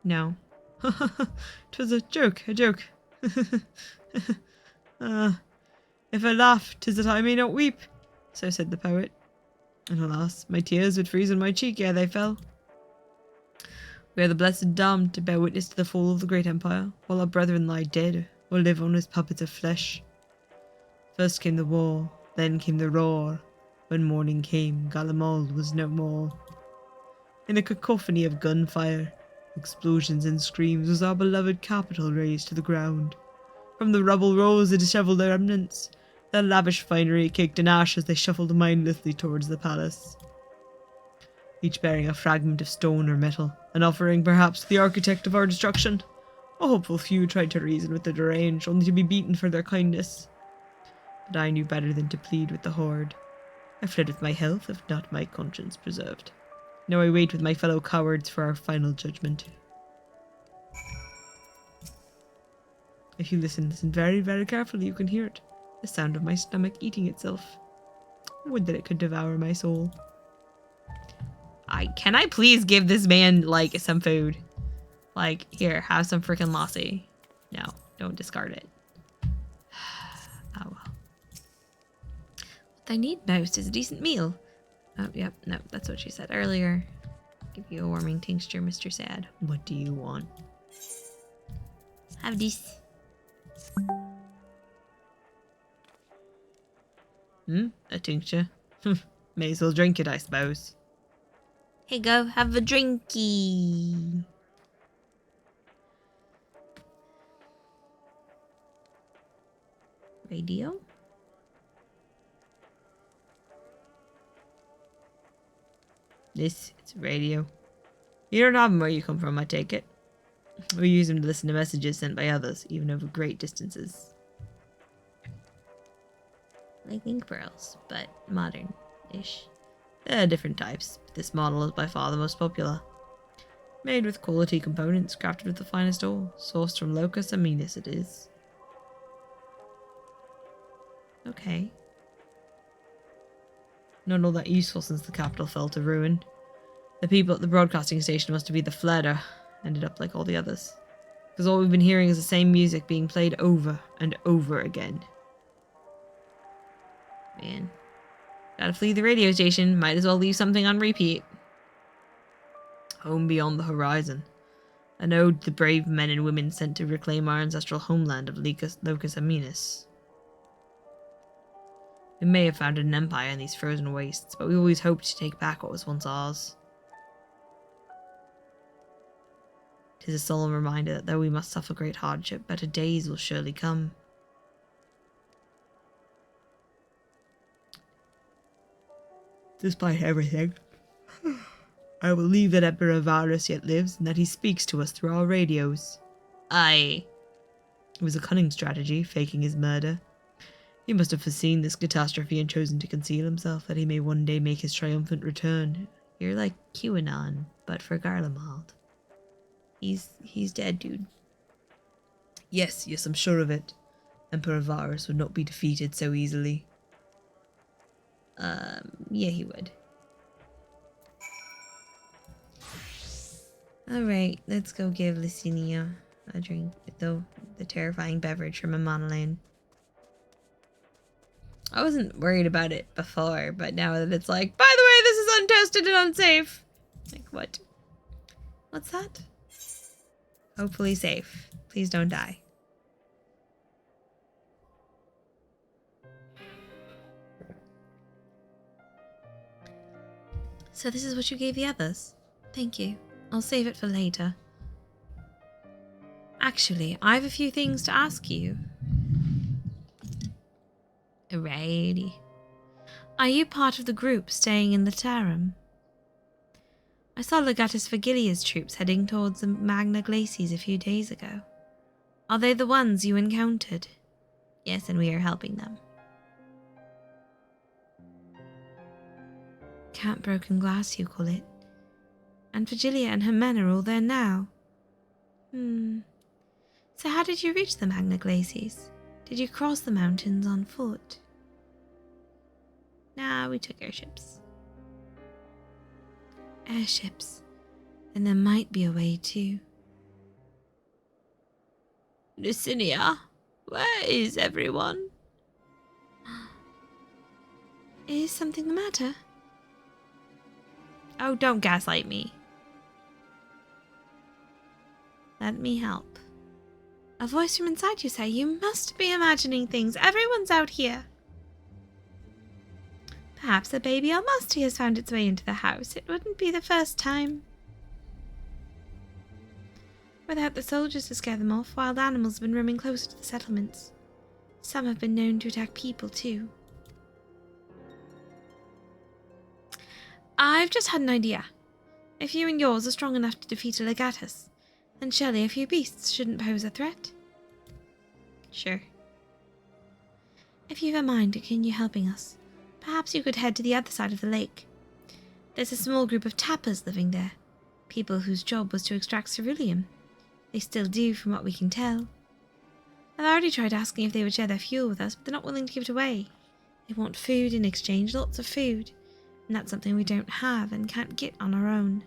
No. 'Twas a joke, a joke. If I laugh, 'tis that I may not weep. So said the poet. And alas, my tears would freeze on my cheek ere they fell. We are the blessed damned to bear witness to the fall of the great empire, while our brethren lie dead, or live on as puppets of flesh. First came the war, then came the roar. When morning came, Galamald was no more. In a cacophony of gunfire, explosions and screams was our beloved capital razed to the ground. From the rubble rose the dishevelled remnants. Their lavish finery caked in ash as they shuffled mindlessly towards the palace, each bearing a fragment of stone or metal, an offering perhaps to the architect of our destruction. A hopeful few tried to reason with the deranged, only to be beaten for their kindness. But I knew better than to plead with the horde. I fled with my health, if not my conscience preserved. Now I wait with my fellow cowards for our final judgment. If you listen very, very carefully, you can hear it. The sound of my stomach eating itself. Would that it could devour my soul. Can I please give this man, like, some food? Like, here, have some freaking lassi. No, don't discard it. Oh well. What I need most is a decent meal. Oh, yep, no, that's what she said earlier. Give you a warming tincture, Mr. Sad. What do you want? Have this. A tincture? May as well drink it, I suppose. Here you go, have a drinky. Radio? It's a radio. You don't have them where you come from, I take it. We use them to listen to messages sent by others, even over great distances. Like ink pearls, but modern-ish. There are different types, but this model is by far the most popular. Made with quality components, crafted with the finest ore, sourced from Locus Aminis it is. Okay. Not all that useful since the capital fell to ruin. The people at the broadcasting station must have been the fladder, ended up like all the others. Because all we've been hearing is the same music being played over and over again. Man. Gotta flee the radio station, might as well leave something on repeat. Home beyond the horizon. An ode to the brave men and women sent to reclaim our ancestral homeland of Locus Aminis. We may have founded an empire in these frozen wastes, but we always hoped to take back what was once ours. 'Tis a solemn reminder that though we must suffer great hardship, better days will surely come. Despite everything, I believe that Emperor Varus yet lives, and that he speaks to us through our radios. Aye. It was a cunning strategy, faking his murder. He must have foreseen this catastrophe and chosen to conceal himself, that he may one day make his triumphant return. You're like QAnon, but for Garlemald. He's dead, dude. Yes, I'm sure of it. Emperor Varus would not be defeated so easily. Yeah, he would. Alright, let's go give Licinia a drink, though, the terrifying beverage from a Monolane. I wasn't worried about it before, but now that it's like, by the way, this is untested and unsafe. Like, what? What's that? Hopefully safe. Please don't die. So this is what you gave the others? Thank you. I'll save it for later. Actually, I have a few things to ask you. Alrighty. Are you part of the group staying in the Tarum? I saw Legatus Vergilia's troops heading towards the Magna Glacies a few days ago. Are they the ones you encountered? Yes, and we are helping them. Camp Broken Glass, you call it. And Vergilia and her men are all there now. So how did you reach the Magna Glacies? Did you cross the mountains on foot? Nah, we took airships. Airships. Then there might be a way too. Lucinia, where is everyone? Is something the matter? Oh, don't gaslight me. Let me help. A voice from inside you say, you must be imagining things. Everyone's out here. Perhaps a baby almusty has found its way into the house. It wouldn't be the first time. Without the soldiers to scare them off, wild animals have been roaming closer to the settlements. Some have been known to attack people too. I've just had an idea. If you and yours are strong enough to defeat a legatus, then surely a few beasts shouldn't pose a threat. Sure. If you've a mind to continue helping us, perhaps you could head to the other side of the lake. There's a small group of tappers living there, people whose job was to extract ceruleum. They still do, from what we can tell. I've already tried asking if they would share their fuel with us, but they're not willing to give it away. They want food in exchange, lots of food, and that's something we don't have and can't get on our own.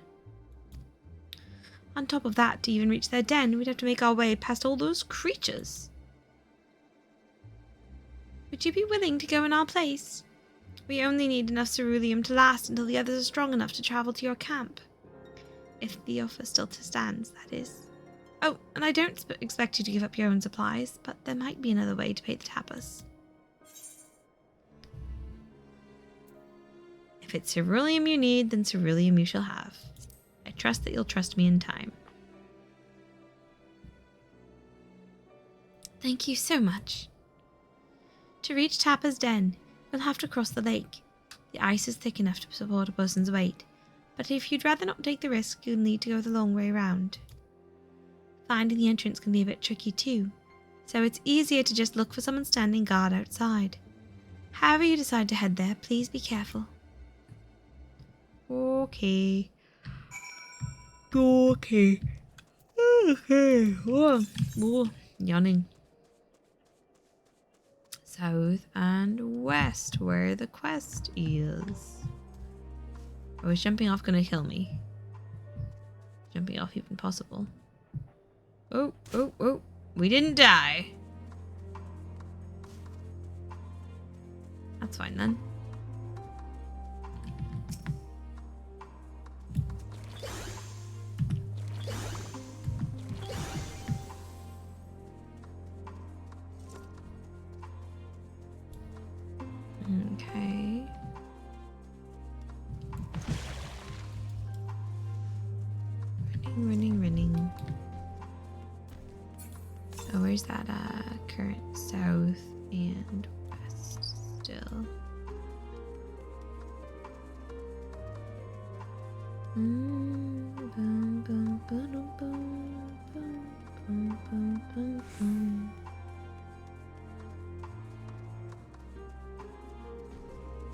On top of that, to even reach their den, we'd have to make our way past all those creatures. Would you be willing to go in our place? We only need enough ceruleum to last until the others are strong enough to travel to your camp. If the offer still stands, that is. Oh, and I don't expect you to give up your own supplies, but there might be another way to pay the tappers. If it's ceruleum you need, then ceruleum you shall have. I trust that you'll trust me in time. Thank you so much. To reach Tapper's den, you'll have to cross the lake. The ice is thick enough to support a person's weight, but if you'd rather not take the risk, you'll need to go the long way round. Finding the entrance can be a bit tricky too, so it's easier to just look for someone standing guard outside. However you decide to head there, please be careful. Okay. Okay. Oh, yawning. South and west, where the quest is. Oh, is jumping off gonna kill me? Jumping off even possible? Oh, oh, oh. We didn't die. That's fine then. Okay. Running. Oh, where's that current? South and west still.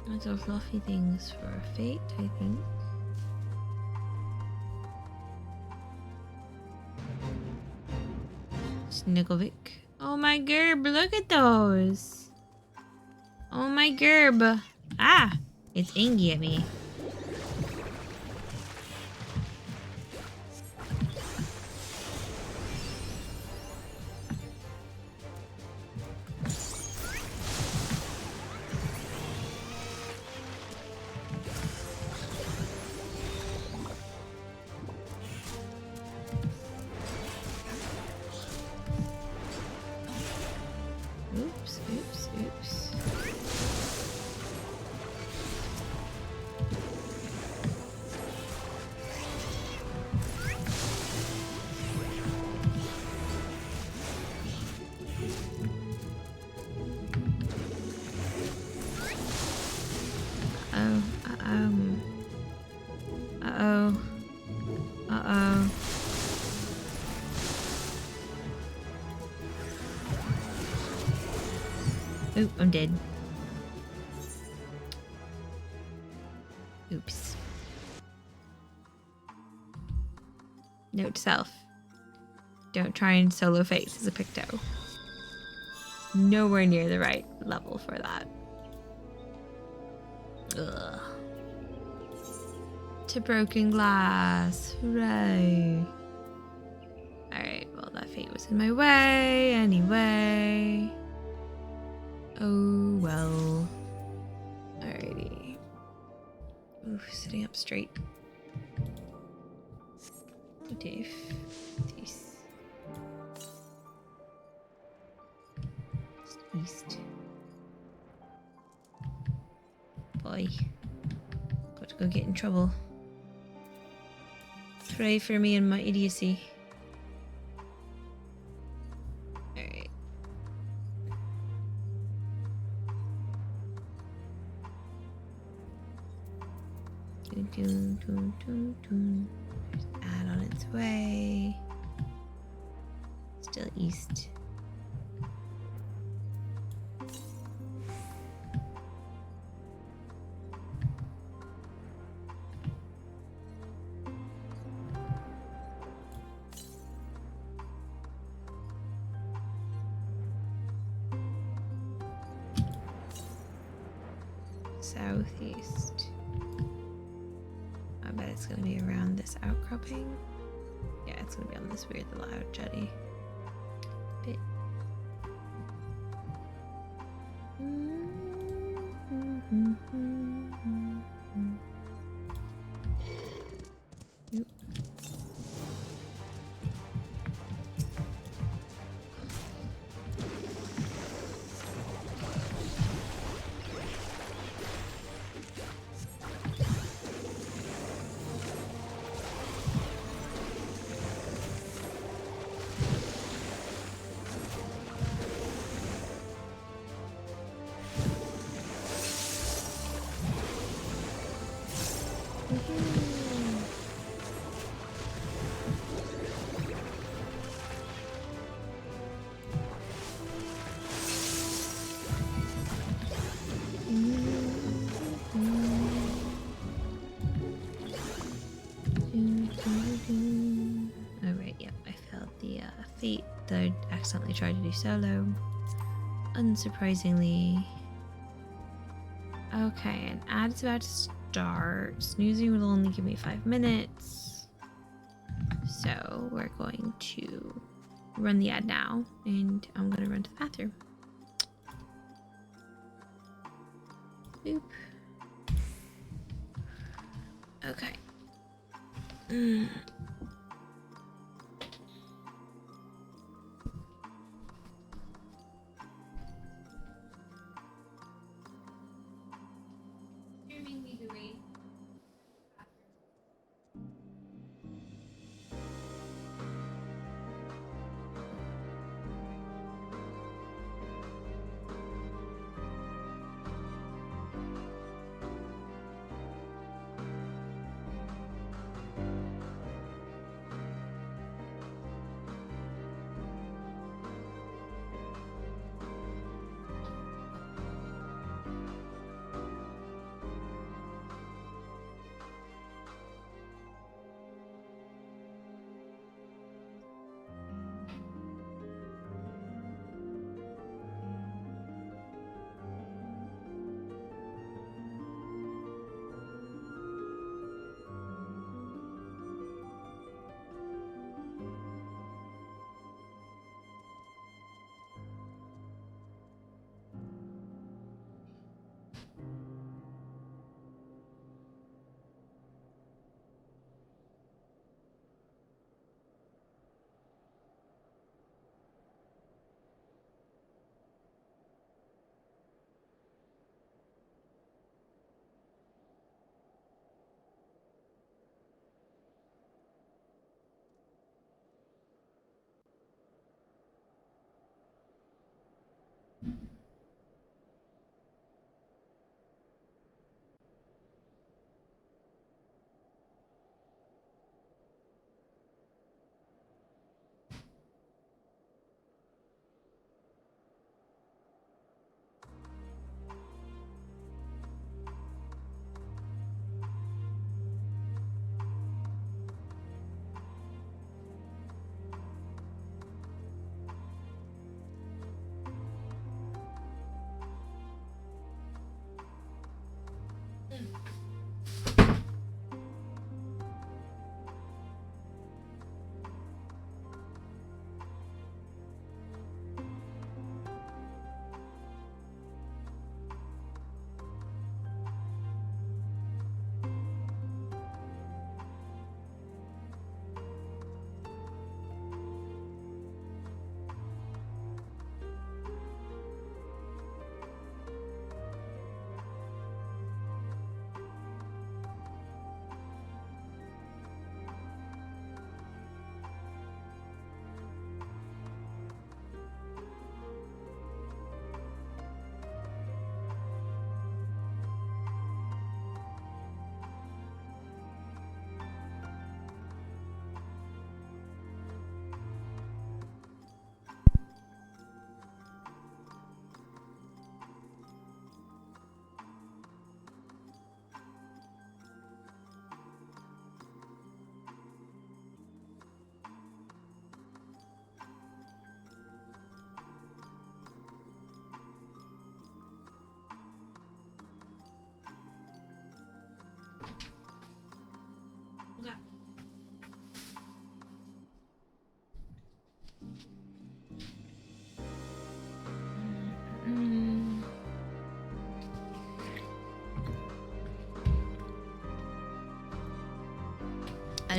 Those are fluffy things for a fate, I think. Snigglevick. Oh my gerb, look at those. Oh my gerb. Ah, it's angry at me. Oops. Uh-oh. Oop, I'm dead. Oops. Note to self. Don't try and solo face as a Picto. nowhere near the right level for that. Ugh. To broken glass. Hooray. Alright, well, that fate was in my way anyway. Oh, well. Alrighty. Oof, sitting up straight. Dave. This. East. Boy. Got to go get in trouble. Pray for me and my idiocy. Alright. There's ad on its way. Still east. Southeast. I bet it's gonna be around this outcropping. Yeah, it's gonna be on this weird loud jetty bit. Yep. Alright, yep, I failed the feat that I accidentally tried to do solo. Unsurprisingly. Okay, an ad is about to start. Snoozing will only give me 5 minutes. So we're going to run the ad now, and I'm gonna run to the bathroom. Boop. Okay.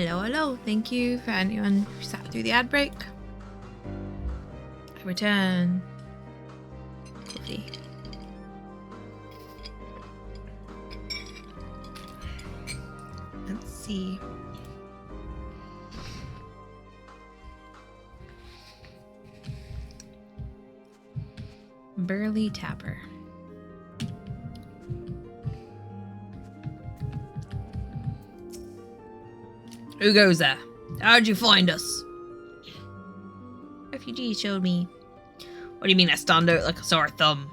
Hello, hello. Thank you for anyone who sat through the ad break. I return. Coffee. Let's see. Burly Tapper. Who goes there? How'd you find us? Refugee showed me. What do you mean I stand out like a sore thumb?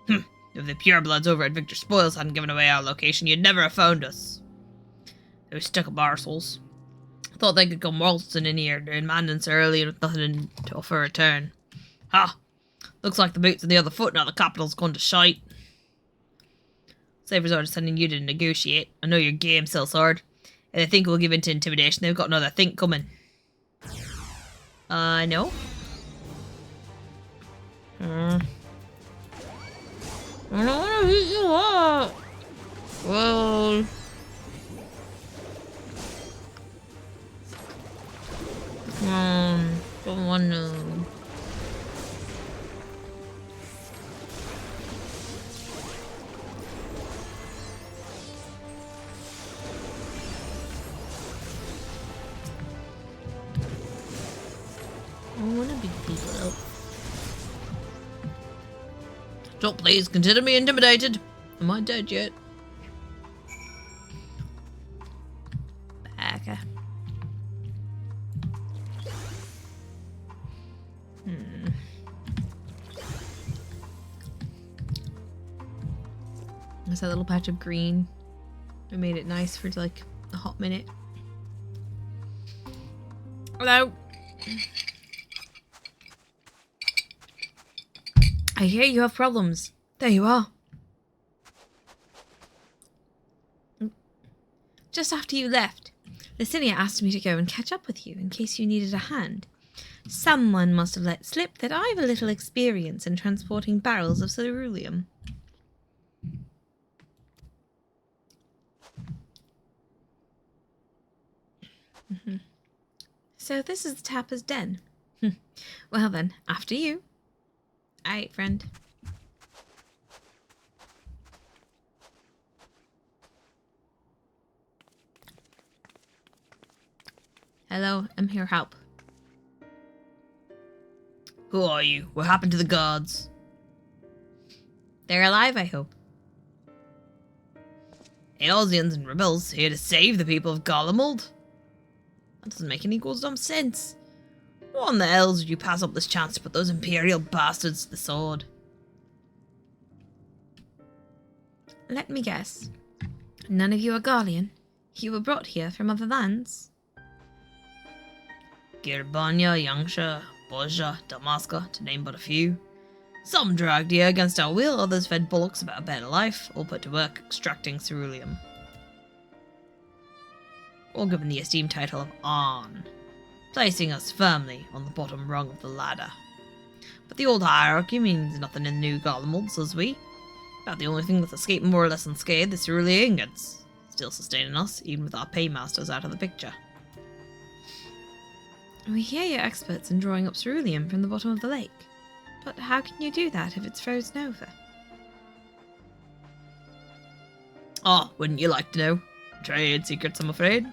If the purebloods over at Victor Spoils hadn't given away our location, you'd never have found us. They were stuck-up arseholes. Thought they could come waltzing in here, doing mandants early with nothing to offer a return. Ha! Looks like the boot's on the other foot now the capital's gone to shite. Save resort to sending you to negotiate. I know your game, Sellsword. If they think we'll give in to intimidation, they've got another think coming. No. I don't want to beat you up. Well. Don't want to. I want to beat people up. Don't please consider me intimidated. Am I dead yet? Baka. There's that little patch of green. I made it nice for like a hot minute. Hello. I hear you have problems. There you are. Just after you left, Licinia asked me to go and catch up with you in case you needed a hand. Someone must have let slip that I have a little experience in transporting barrels of ceruleum. So this is the Tapper's Den. Well then, after you. Aight, friend. Hello, I'm here to help. Who are you? What happened to the guards? They're alive, I hope. Eosians and rebels here to save the people of Garlemald? That doesn't make any goddamn sense. What on the hells would you pass up this chance to put those Imperial bastards to the sword? Let me guess. None of you are Garlean. You were brought here from other lands. Girbanya, Yangsha, Bozja, Damaska, to name but a few. Some dragged here against our will, others fed bullocks about a better life, all put to work extracting ceruleum. All given the esteemed title of Arn, placing us firmly on the bottom rung of the ladder. But the old hierarchy means nothing in New Garlemald, says we. About the only thing that's escaped more or less unscathed is cerulean ingots, still sustaining us, even with our paymasters out of the picture. We hear you're experts in drawing up ceruleum from the bottom of the lake. But how can you do that if it's frozen over? Oh, wouldn't you like to know? Trade secrets, I'm afraid.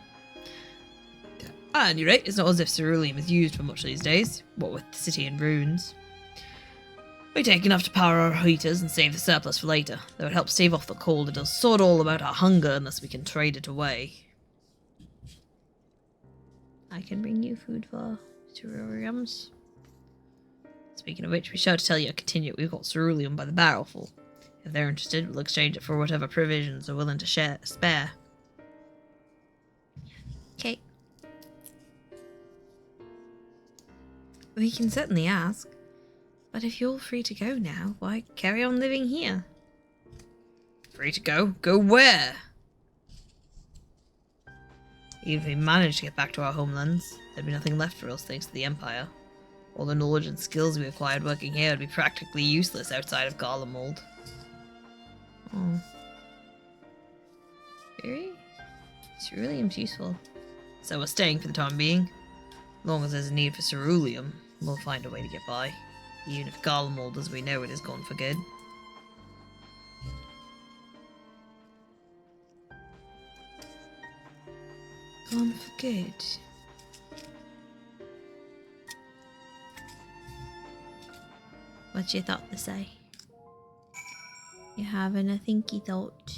At any rate, it's not as if ceruleum is used for much these days, what with the city in ruins. We take enough to power our heaters and save the surplus for later, though it helps stave off the cold. It does sod all about our hunger unless we can trade it away. I can bring you food for ceruleums. Speaking of which, we should tell you to continue. We've got ceruleum by the barrelful. If they're interested, we'll exchange it for whatever provisions are willing to spare. Okay. We can certainly ask. But if you're free to go now, why carry on living here? Free to go? Go where? Even if we managed to get back to our homelands, there'd be nothing left for us thanks to the Empire. All the knowledge and skills we acquired working here would be practically useless outside of Garlemald. Oh. Really? Ceruleum's useful. So we're staying for the time being. As long as there's a need for ceruleum, we'll find a way to get by. Even if Garlemald, as we know it, is gone for good. Gone for good. What's your thought to say? You having a thinky thought?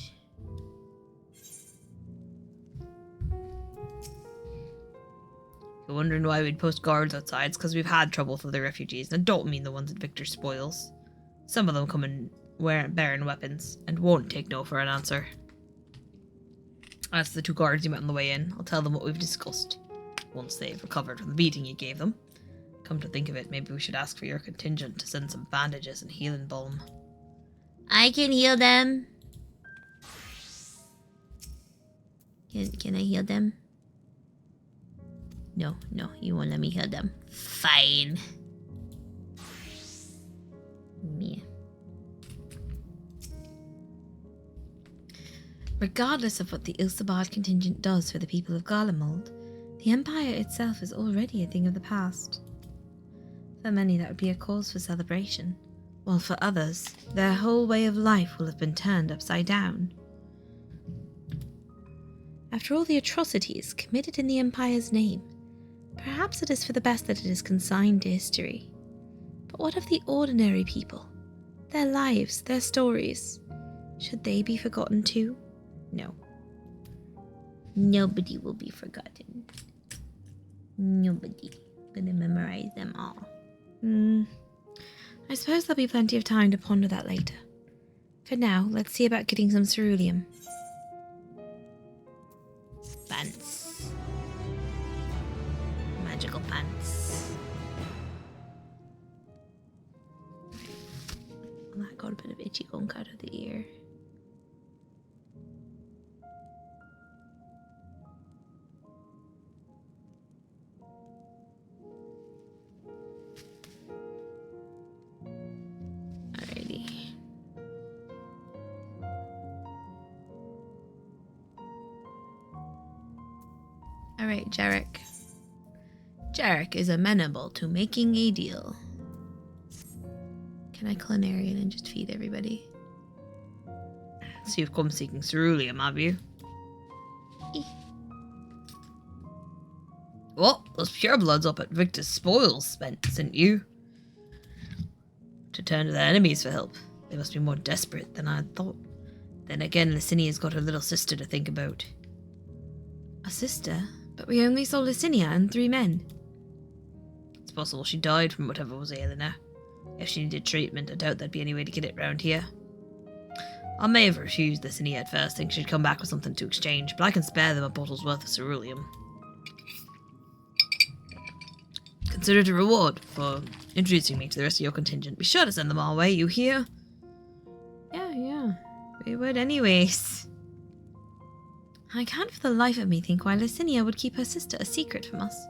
You're wondering why we'd post guards outside? It's because we've had trouble with other refugees, and I don't mean the ones that Victor spoils. Some of them come in bearing weapons, and won't take no for an answer. As to the 2 guards you met on the way in, I'll tell them what we've discussed, once they've recovered from the beating you gave them. Come to think of it, maybe we should ask for your contingent to send some bandages and healing balm. I can heal them. Can I heal them? No, you won't let me heal them. Fine. Yeah. Regardless of what the Ilsabard contingent does for the people of Garlemald, the Empire itself is already a thing of the past. For many, that would be a cause for celebration, while for others, their whole way of life will have been turned upside down. After all the atrocities committed in the Empire's name, perhaps it is for the best that it is consigned to history. But what of the ordinary people? Their lives, their stories. Should they be forgotten too? No. Nobody will be forgotten. Nobody. Gonna memorize them all. I suppose there'll be plenty of time to ponder that later. For now, let's see about getting some ceruleum. Pants. Magical pants. Well, that got a bit of itchy gunk out of the ear. Alrighty. Alright, Jarek. Jarek is amenable to making a deal. Can I Clinarian and just feed everybody? So you've come seeking ceruleum, have you? Well, those purebloods up at Victor's Spoils sent you to turn to their enemies for help. They must be more desperate than I had thought. Then again, Licinia's got her little sister to think about. A sister? But we only saw Licinia and 3 men. It's possible she died from whatever was ailing her. If she needed treatment, I doubt there'd be any way to get it round here. I may have refused Licinia at first, thinking she'd come back with something to exchange, but I can spare them a bottle's worth of ceruleum. Consider it a reward for introducing me to the rest of your contingent. Be sure to send them our way, you hear? Yeah. We would anyways. I can't for the life of me think why Licinia would keep her sister a secret from us.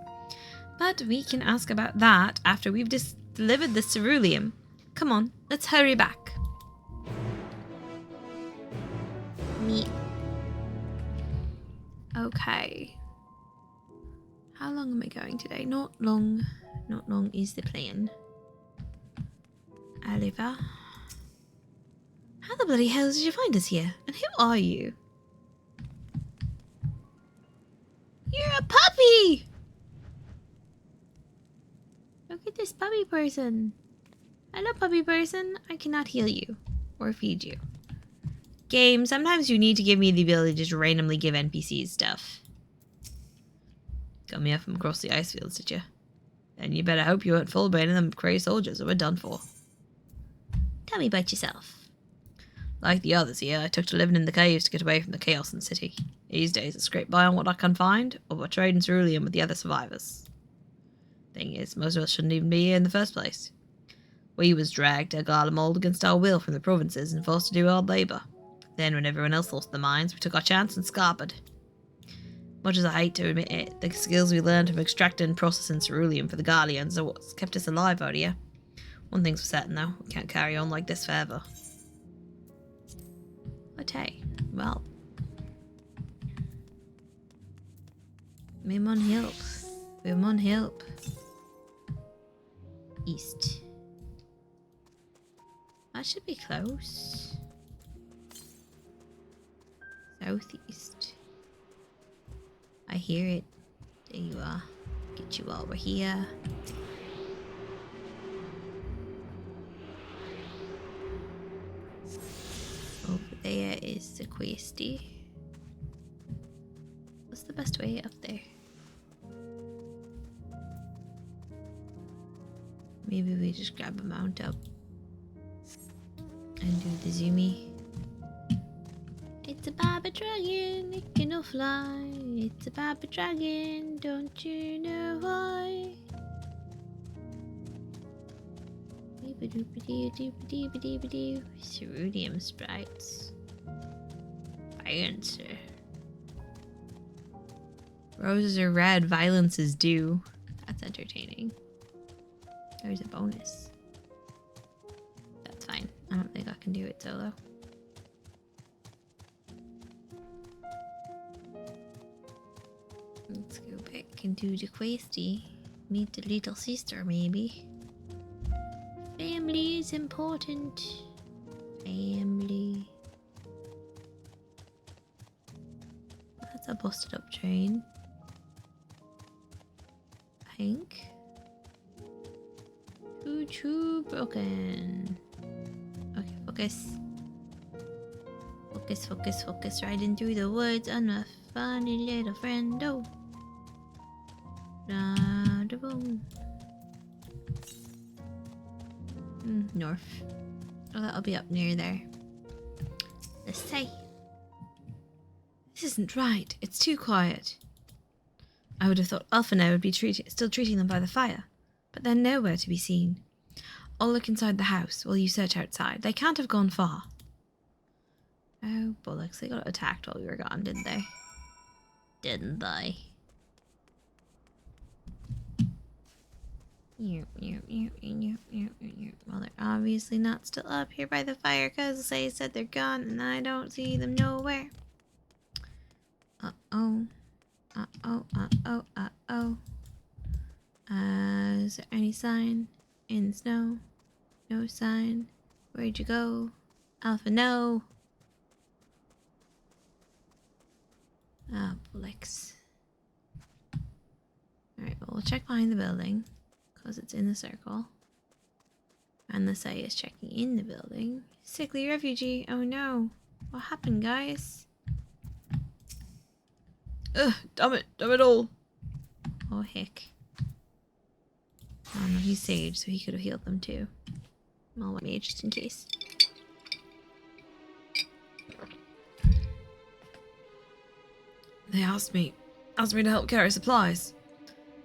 But we can ask about that after we've delivered the ceruleum. Come on, let's hurry back. Me. Okay. How long am I going today? Not long. Not long is the plan. Oliver. How the bloody hell did you find us here? And who are you? You're a puppy! Look at this puppy person. Hello, puppy person. I cannot heal you. Or feed you. Game, sometimes you need to give me the ability to just randomly give NPCs stuff. Got me up from across the ice fields, did you? Then you better hope you weren't full braining them cray soldiers or we're done for. Tell me about yourself. Like the others here, I took to living in the caves to get away from the chaos in the city. These days I scrape by on what I can find, or by trading ceruleum with the other survivors. Thing is, most of us shouldn't even be here in the first place. We was dragged to Garlemald against our will from the provinces and forced to do hard labour. Then, when everyone else lost their minds, we took our chance and scarpered. Much as I hate to admit it, the skills we learned from extracting and processing ceruleum for the Guardians are what's kept us alive out here. One thing's for certain, though, we can't carry on like this forever. But hey, well... We mun help. We mun help. East. That should be close. Southeast. I hear it. There you are. Get you over here. Over there is the Questy. What's the best way up there? Maybe we just grab a mount up and do the zoomy. It's a Baba Dragon, it cannot fly. It's a Baba Dragon, don't you know why? Cerulean sprites. Fire. Roses are red, violence is due. That's entertaining. There's a bonus. That's fine. I don't think I can do it solo. Let's go back and do the questy. Meet the little sister, maybe. Family is important. Family. That's a busted up train. I think. Choo broken. Okay, focus. Focus, focus, focus. Riding through the woods on my funny little friend. Oh. North. Oh, that'll be up near there. Let's say. This isn't right. It's too quiet. I would have thought Elf and I would be still treating them by the fire, but they're nowhere to be seen. I'll look inside the house while you search outside. They can't have gone far. Oh, bollocks. They got attacked while we were gone, didn't they? Didn't they? Well, they're obviously not still up here by the fire because they said they're gone and I don't see them nowhere. Uh-oh. Uh-oh, uh-oh, uh-oh. Is there any sign in the snow? No sign. Where'd you go? Alpha, no. Ah, bollocks. Alright, well, we'll check behind the building. Because it's in the circle. And the Sai is checking in the building. Sickly refugee. Oh no. What happened, guys? Ugh, damn it all. Oh, heck. Oh no, he's Sage, so he could have healed them too. I'll let me just in case. They asked me to help carry supplies.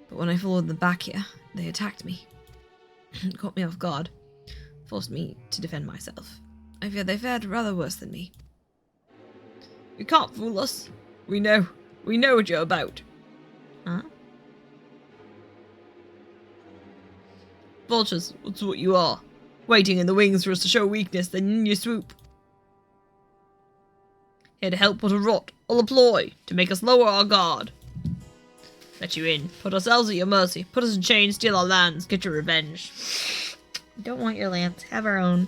But when I followed them back here, they attacked me. Caught me off guard. Forced me to defend myself. I fear they fared rather worse than me. You can't fool us. We know what you're about. Huh? Vultures, that's what you are. Waiting in the wings for us to show weakness, then in you swoop. Here to help but a rot, all a ploy, to make us lower our guard. Let you in, put ourselves at your mercy, put us in chains, steal our lands, get your revenge. Don't want your lands, have our own.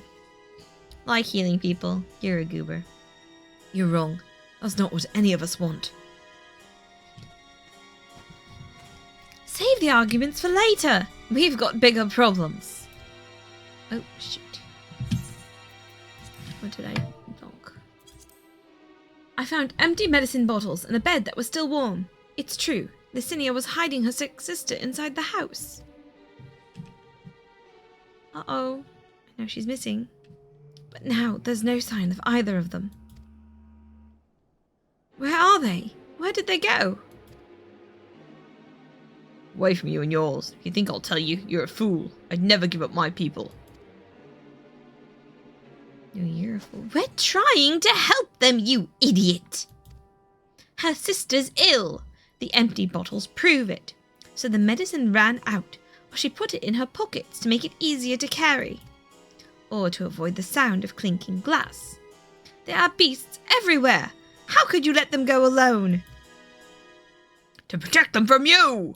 Like healing people, you're a goober. You're wrong. That's not what any of us want. Save the arguments for later! We've got bigger problems. Oh, shoot. What did I donk? I found empty medicine bottles and a bed that was still warm. It's true. Licinia was hiding her sick sister inside the house. Uh-oh. I know she's missing. But now there's no sign of either of them. Where are they? Where did they go? Away from you and yours. If you think I'll tell you, you're a fool. I'd never give up my people. No, you're a fool. We're trying to help them, you idiot! Her sister's ill. The empty bottles prove it. So the medicine ran out, or she put it in her pockets to make it easier to carry. Or to avoid the sound of clinking glass. There are beasts everywhere. How could you let them go alone? To protect them from you!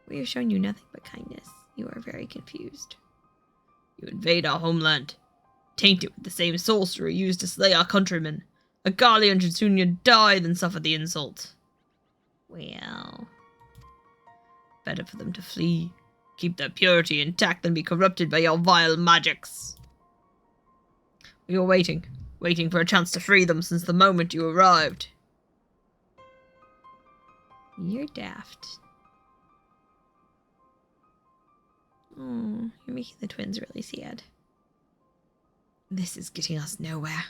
We have shown you nothing but kindness. You are very confused. You invade our homeland. Taint it with the same sorcery used to slay our countrymen. A Garleon should sooner die than suffer the insult. Well... Better for them to flee. Keep their purity intact than be corrupted by your vile magics. We were waiting for a chance to free them since the moment you arrived. You're daft. Oh, you're making the twins really sad. This is getting us nowhere.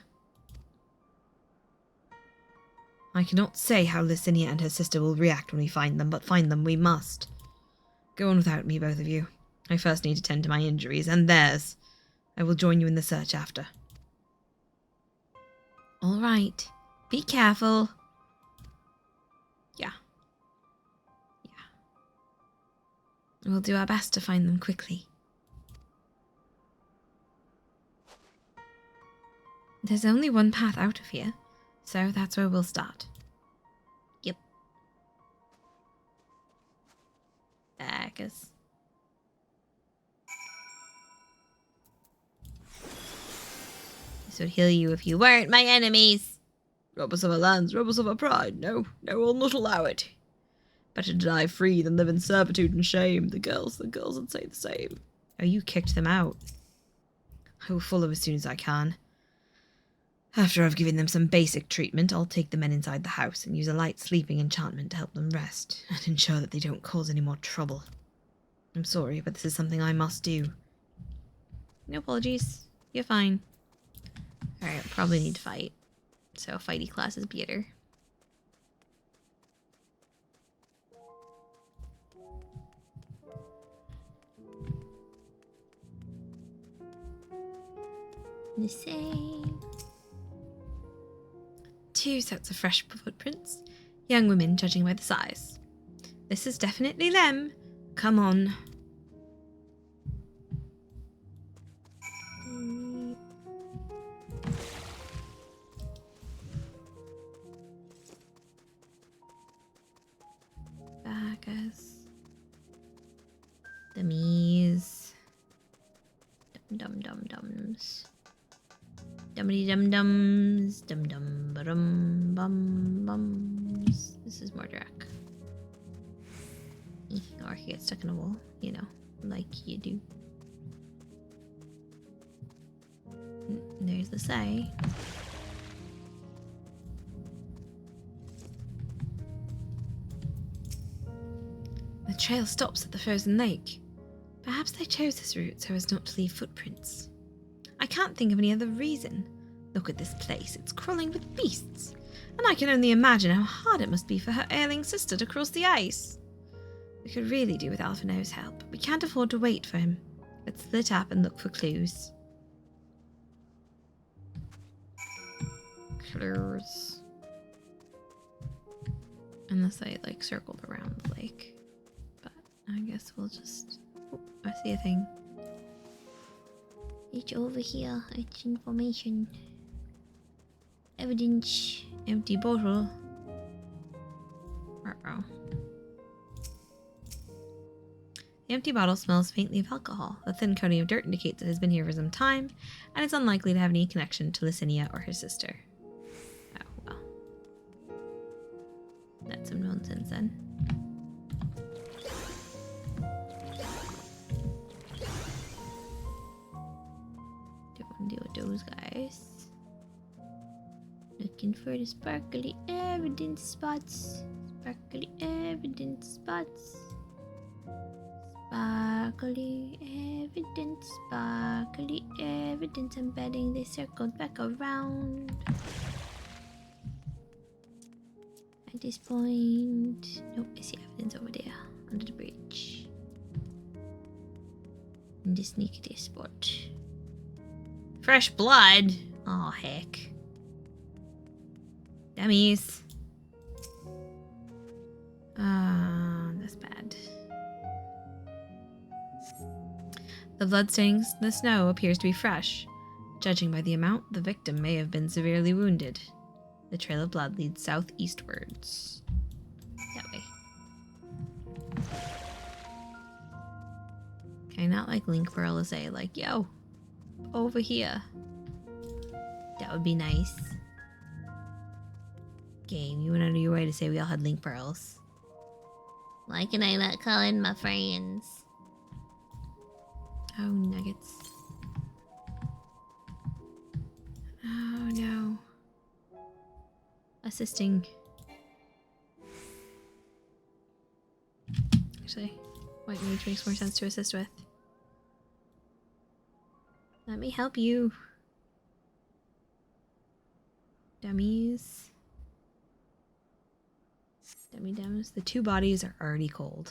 I cannot say how Licinia and her sister will react when we find them, but find them we must. Go on without me, both of you. I first need to tend to my injuries, and theirs. I will join you in the search after. All right. Be careful. Yeah. We'll do our best to find them quickly. There's only one path out of here, so that's where we'll start. Yep. Backers. This would heal you if you weren't my enemies. Rob us of our lands, rob us of our pride. No, we'll not allow it. Better to die free than live in servitude and shame. The girls would say the same. Oh, you kicked them out. I will follow as soon as I can. After I've given them some basic treatment, I'll take the men inside the house and use a light sleeping enchantment to help them rest and ensure that they don't cause any more trouble. I'm sorry, but this is something I must do. No apologies. You're fine. Alright, probably need to fight. So fighty class is better. The same. 2 sets of fresh footprints. Young women judging by the size. This is definitely them. Come on. Backers. Dummies. Dum-dum-dum-dums. Dum-dee-dum-dums. Dum-dum-ba-dum-bum-bums. This is more Drac. Or he gets stuck in a wall, you know, like you do. There's the say. The trail stops at the frozen lake. Perhaps they chose this route so as not to leave footprints. I can't think of any other reason. Look at this place, it's crawling with beasts. And I can only imagine how hard it must be for her ailing sister to cross the ice. We could really do with Alphino's help, but we can't afford to wait for him. Let's split up and look for clues. Clues. Unless I, like, circled around the lake. But I guess we'll just... Oh, I see a thing. It's over here. It's information. Evidence. Empty bottle. Uh-oh. The empty bottle smells faintly of alcohol. The thin coating of dirt indicates it has been here for some time, and it's unlikely to have any connection to Licinia or her sister. Oh, well. That's some nonsense then. Don't deal with those guys. Looking for the sparkly evidence spots. Sparkly evidence spots. Sparkly evidence. I'm betting they circled back around. At this point... Nope, I see evidence over there, under the bridge. In this sneaky spot. Fresh blood? Oh, heck. Dummies. That's bad. The bloodstains in the snow appears to be fresh. Judging by the amount, the victim may have been severely wounded. The trail of blood leads southeastwards. And not like Link Pearl to say like, yo, over here. That would be nice. Game, you went out of your way to say we all had Link Pearls. Why can I not call in my friends? Oh, nuggets. Oh, no. Assisting. Actually, white mage makes more sense to assist with. Let me help you. Dummies. Dummy dems. The two bodies are already cold.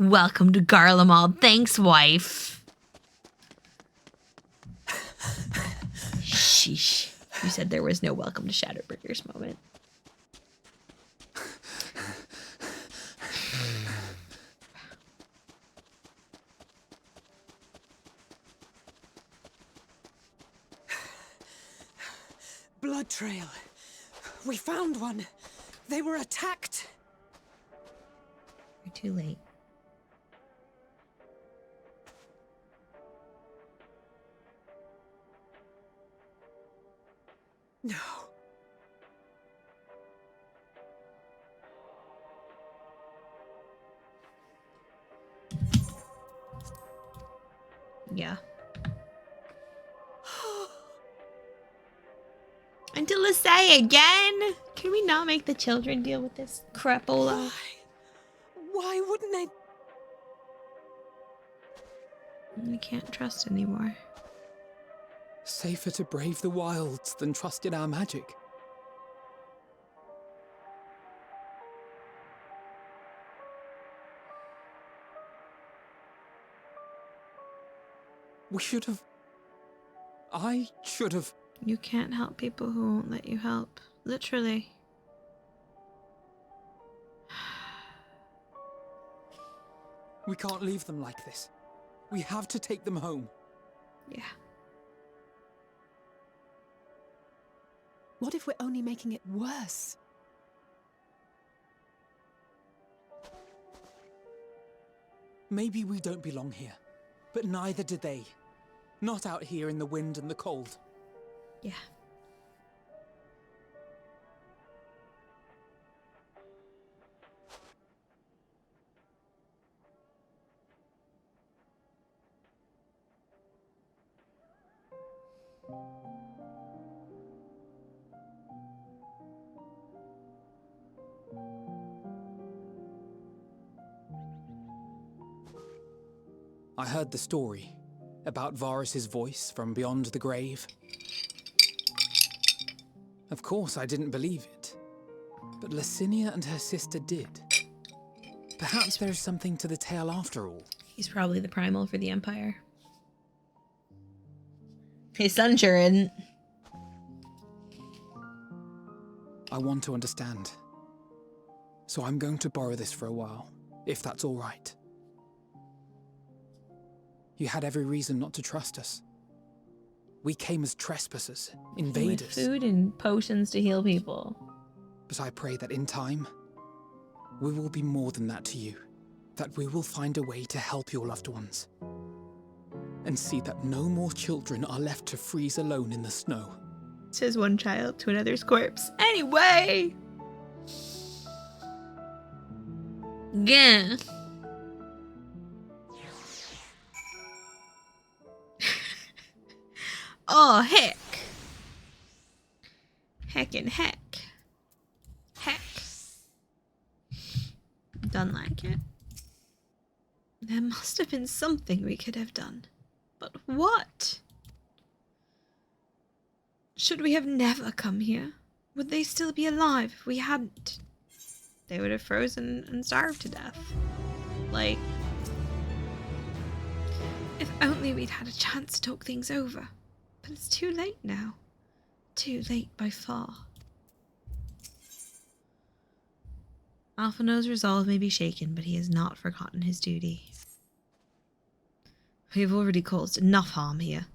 Welcome to Garlemald. Thanks, wife. Sheesh. You said there was no welcome to Shadowbringers moment. Blood trail. We found one. They were attacked. You're too late. No. Yeah. Until I say again. Can we not make the children deal with this crapola? Why wouldn't they? I can't trust anymore. Safer to brave the wilds than trust in our magic. We should have... I should have... You can't help people who won't let you help. Literally. We can't leave them like this. We have to take them home. Yeah. What if we're only making it worse? Maybe we don't belong here, but neither do they. Not out here in the wind and the cold. Yeah. I heard the story about Varus's voice from beyond the grave. Of course, I didn't believe it, but Licinia and her sister did. Perhaps there is something to the tale after all. He's probably the primal for the Empire. His son sure isn't. I want to understand. So I'm going to borrow this for a while, if that's all right. You had every reason not to trust us. We came as trespassers, invaders. With food and potions to heal people. But I pray that in time, we will be more than that to you. That we will find a way to help your loved ones. And see that no more children are left to freeze alone in the snow. Says one child to another's corpse. Anyway! Yeah. Oh, heck. Heckin' heck. Heck. Don't like it. There must have been something we could have done. But what? Should we have never come here? Would they still be alive if we hadn't? They would have frozen and starved to death. Like... If only we'd had a chance to talk things over. But it's too late now. Too late by far. Alphinaud's resolve may be shaken, but he has not forgotten his duty. We have already caused enough harm here.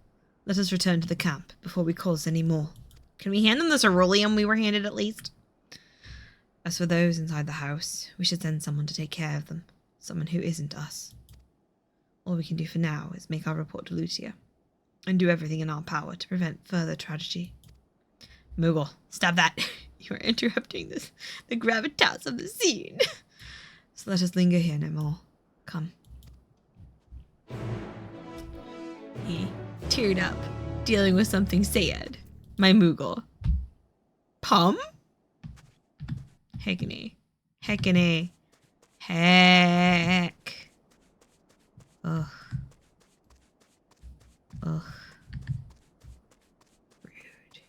Let us return to the camp before we cause any more. Can we hand them the ceruleum we were handed at least? As for those inside the house, we should send someone to take care of them. Someone who isn't us. All we can do for now is make our report to Lucia, and do everything in our power to prevent further tragedy. Moogle, stop that! You are interrupting the gravitas of the scene. So let us linger here no more. Come. He teared up, dealing with something sad. My Moogle. Pum? Heckany. Heckany. Heck. Ugh. Ugh. Rude.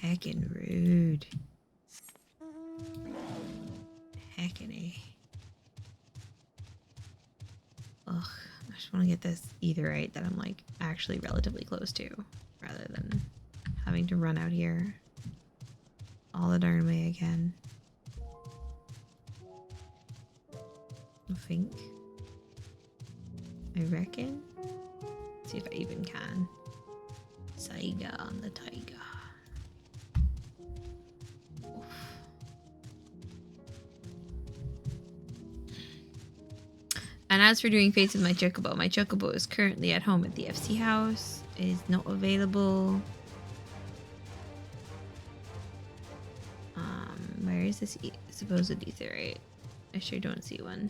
Heckin' rude. Heckany. Ugh. I just want to get this either right that I'm like actually relatively close to, rather than having to run out here all the darn way again. I reckon. See if I even can. Saiga on the tiger. Oof. And as for doing Fates with my chocobo is currently at home at the FC house. It is not available. Where is this supposed etherite? I sure don't see one.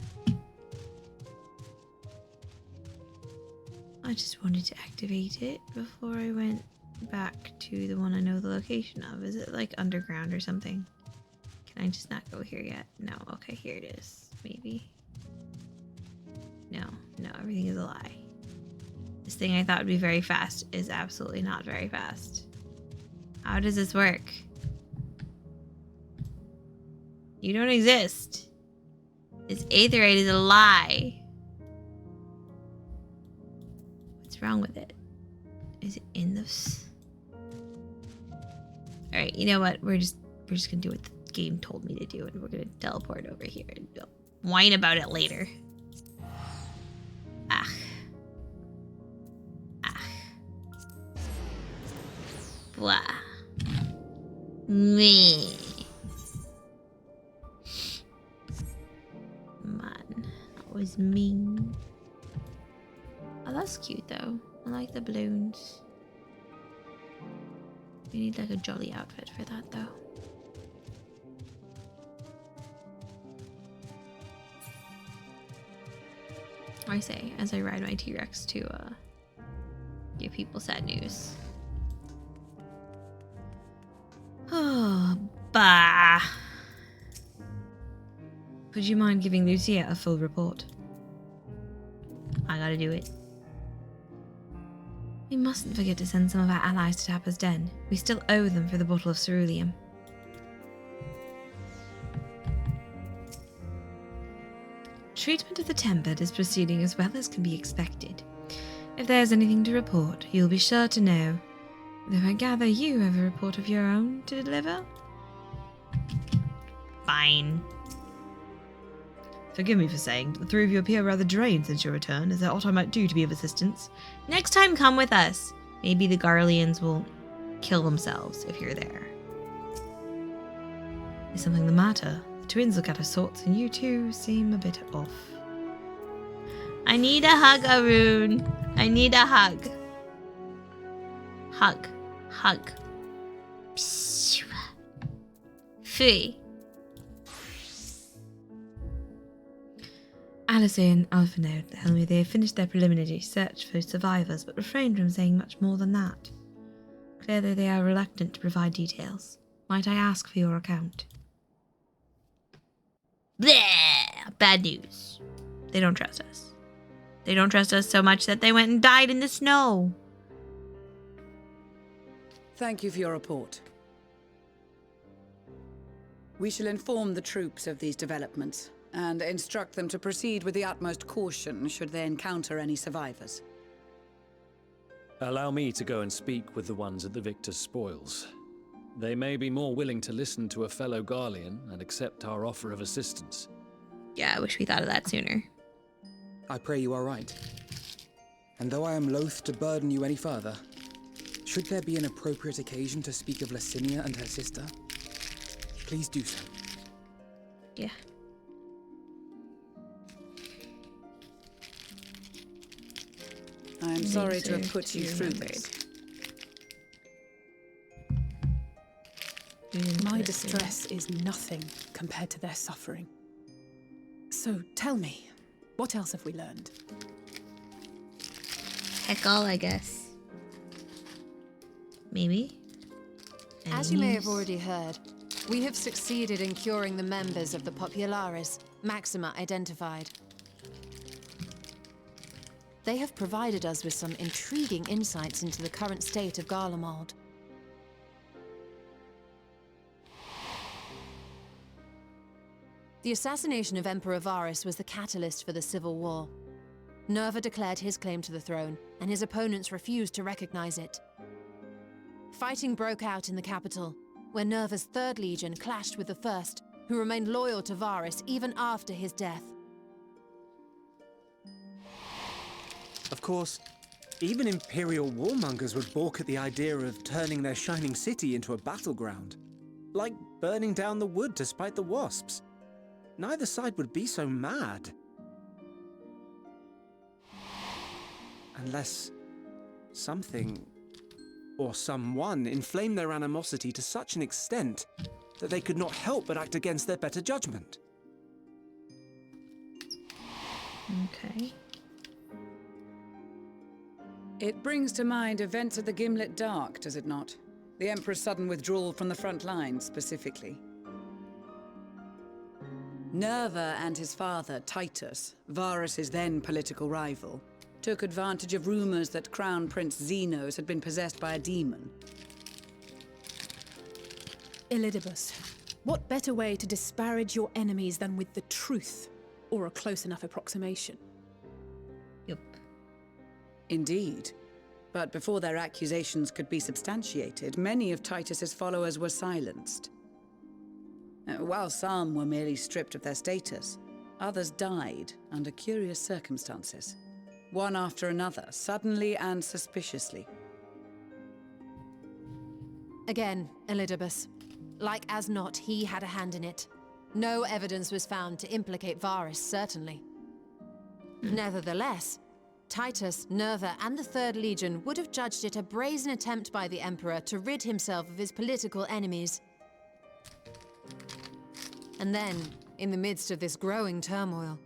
I just wanted to activate it before I went back to the one I know the location of. Is it like underground or something? Can I just not go here yet? No. Okay, here it is. Maybe. No, everything is a lie. This thing I thought would be very fast is absolutely not very fast. How does this work? You don't exist. This aetherite is a lie. What's wrong with it? Is it in this? Alright, you know what? We're just gonna do what the game told me to do, and we're gonna teleport over here and whine about it later. Blah. Me. Man, that was mean. Oh, that's cute though. I like the balloons. We need like a jolly outfit for that though. I say, as I ride my T-Rex to give people sad news. Oh, bah. Would you mind giving Lucia a full report? I gotta do it. We mustn't forget to send some of our allies to Tappa's Den. We still owe them for the bottle of ceruleum. Treatment of the tempered is proceeding as well as can be expected. If there's anything to report, you'll be sure to know. Though I gather you have a report of your own to deliver? Fine. Forgive me for saying, but the three of you appear rather drained since your return. Is there aught I might do to be of assistance? Next time, come with us. Maybe the Garleans will kill themselves if you're there. Is something the matter? The twins look out of sorts, and you two seem a bit off. I need a hug, Arun. I need a hug. Hug. Hug. Psst. Free. Alistair and Alphinaud tell me they have finished their preliminary search for survivors, but refrained from saying much more than that. Clearly they are reluctant to provide details. Might I ask for your account? Bleh! Bad news. They don't trust us. They don't trust us so much that they went and died in the snow. Thank you for your report. We shall inform the troops of these developments. and instruct them to proceed with the utmost caution should they encounter any survivors. Allow me to go and speak with the ones at the victor's spoils. They may be more willing to listen to a fellow Garlean and accept our offer of assistance. Yeah, I wish we thought of that sooner. I pray you are right. And though I am loath to burden you any further, should there be an appropriate occasion to speak of Licinia and her sister, please do so. Yeah. I am sorry to have put you through this. My distress is nothing compared to their suffering. So tell me, what else have we learned? Heck all, I guess. Maybe. As you may have already heard, we have succeeded in curing the members of the Populares, Maxima identified. They have provided us with some intriguing insights into the current state of Garlemald. The assassination of Emperor Varus was the catalyst for the civil war. Nerva declared his claim to the throne, and his opponents refused to recognize it. Fighting broke out in the capital, where Nerva's 3rd Legion clashed with the 1st, who remained loyal to Varus even after his death. Of course, even Imperial warmongers would balk at the idea of turning their shining city into a battleground. Like burning down the wood to spite the wasps. Neither side would be so mad. Unless something or someone inflamed their animosity to such an extent that they could not help but act against their better judgment. Okay. It brings to mind events at the Gimlet Dark, does it not? The Emperor's sudden withdrawal from the front lines, specifically. Nerva and his father, Titus, Varus's then political rival, took advantage of rumors that Crown Prince Xenos had been possessed by a demon. Elidibus, what better way to disparage your enemies than with the truth, or a close enough approximation? Yep. Indeed. But before their accusations could be substantiated, many of Titus's followers were silenced. While some were merely stripped of their status, others died under curious circumstances. One after another, suddenly and suspiciously. Again, Elidibus. Like as not, he had a hand in it. No evidence was found to implicate Varus, certainly. Nevertheless, Titus, Nerva, and the 3rd Legion would have judged it a brazen attempt by the Emperor to rid himself of his political enemies. And then, in the midst of this growing turmoil,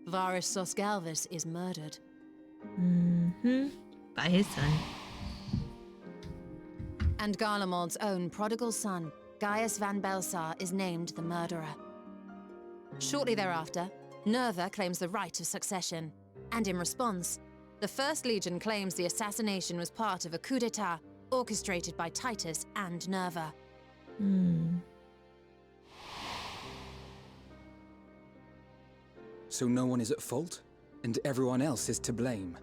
Varus Sosgalvis is murdered. By his son. And Garlemald's own prodigal son, Gaius van Belsar, is named the murderer. Shortly thereafter, Nerva claims the right of succession, and in response, the 1st Legion claims the assassination was part of a coup d'etat orchestrated by Titus and Nerva. So no one is at fault, and everyone else is to blame.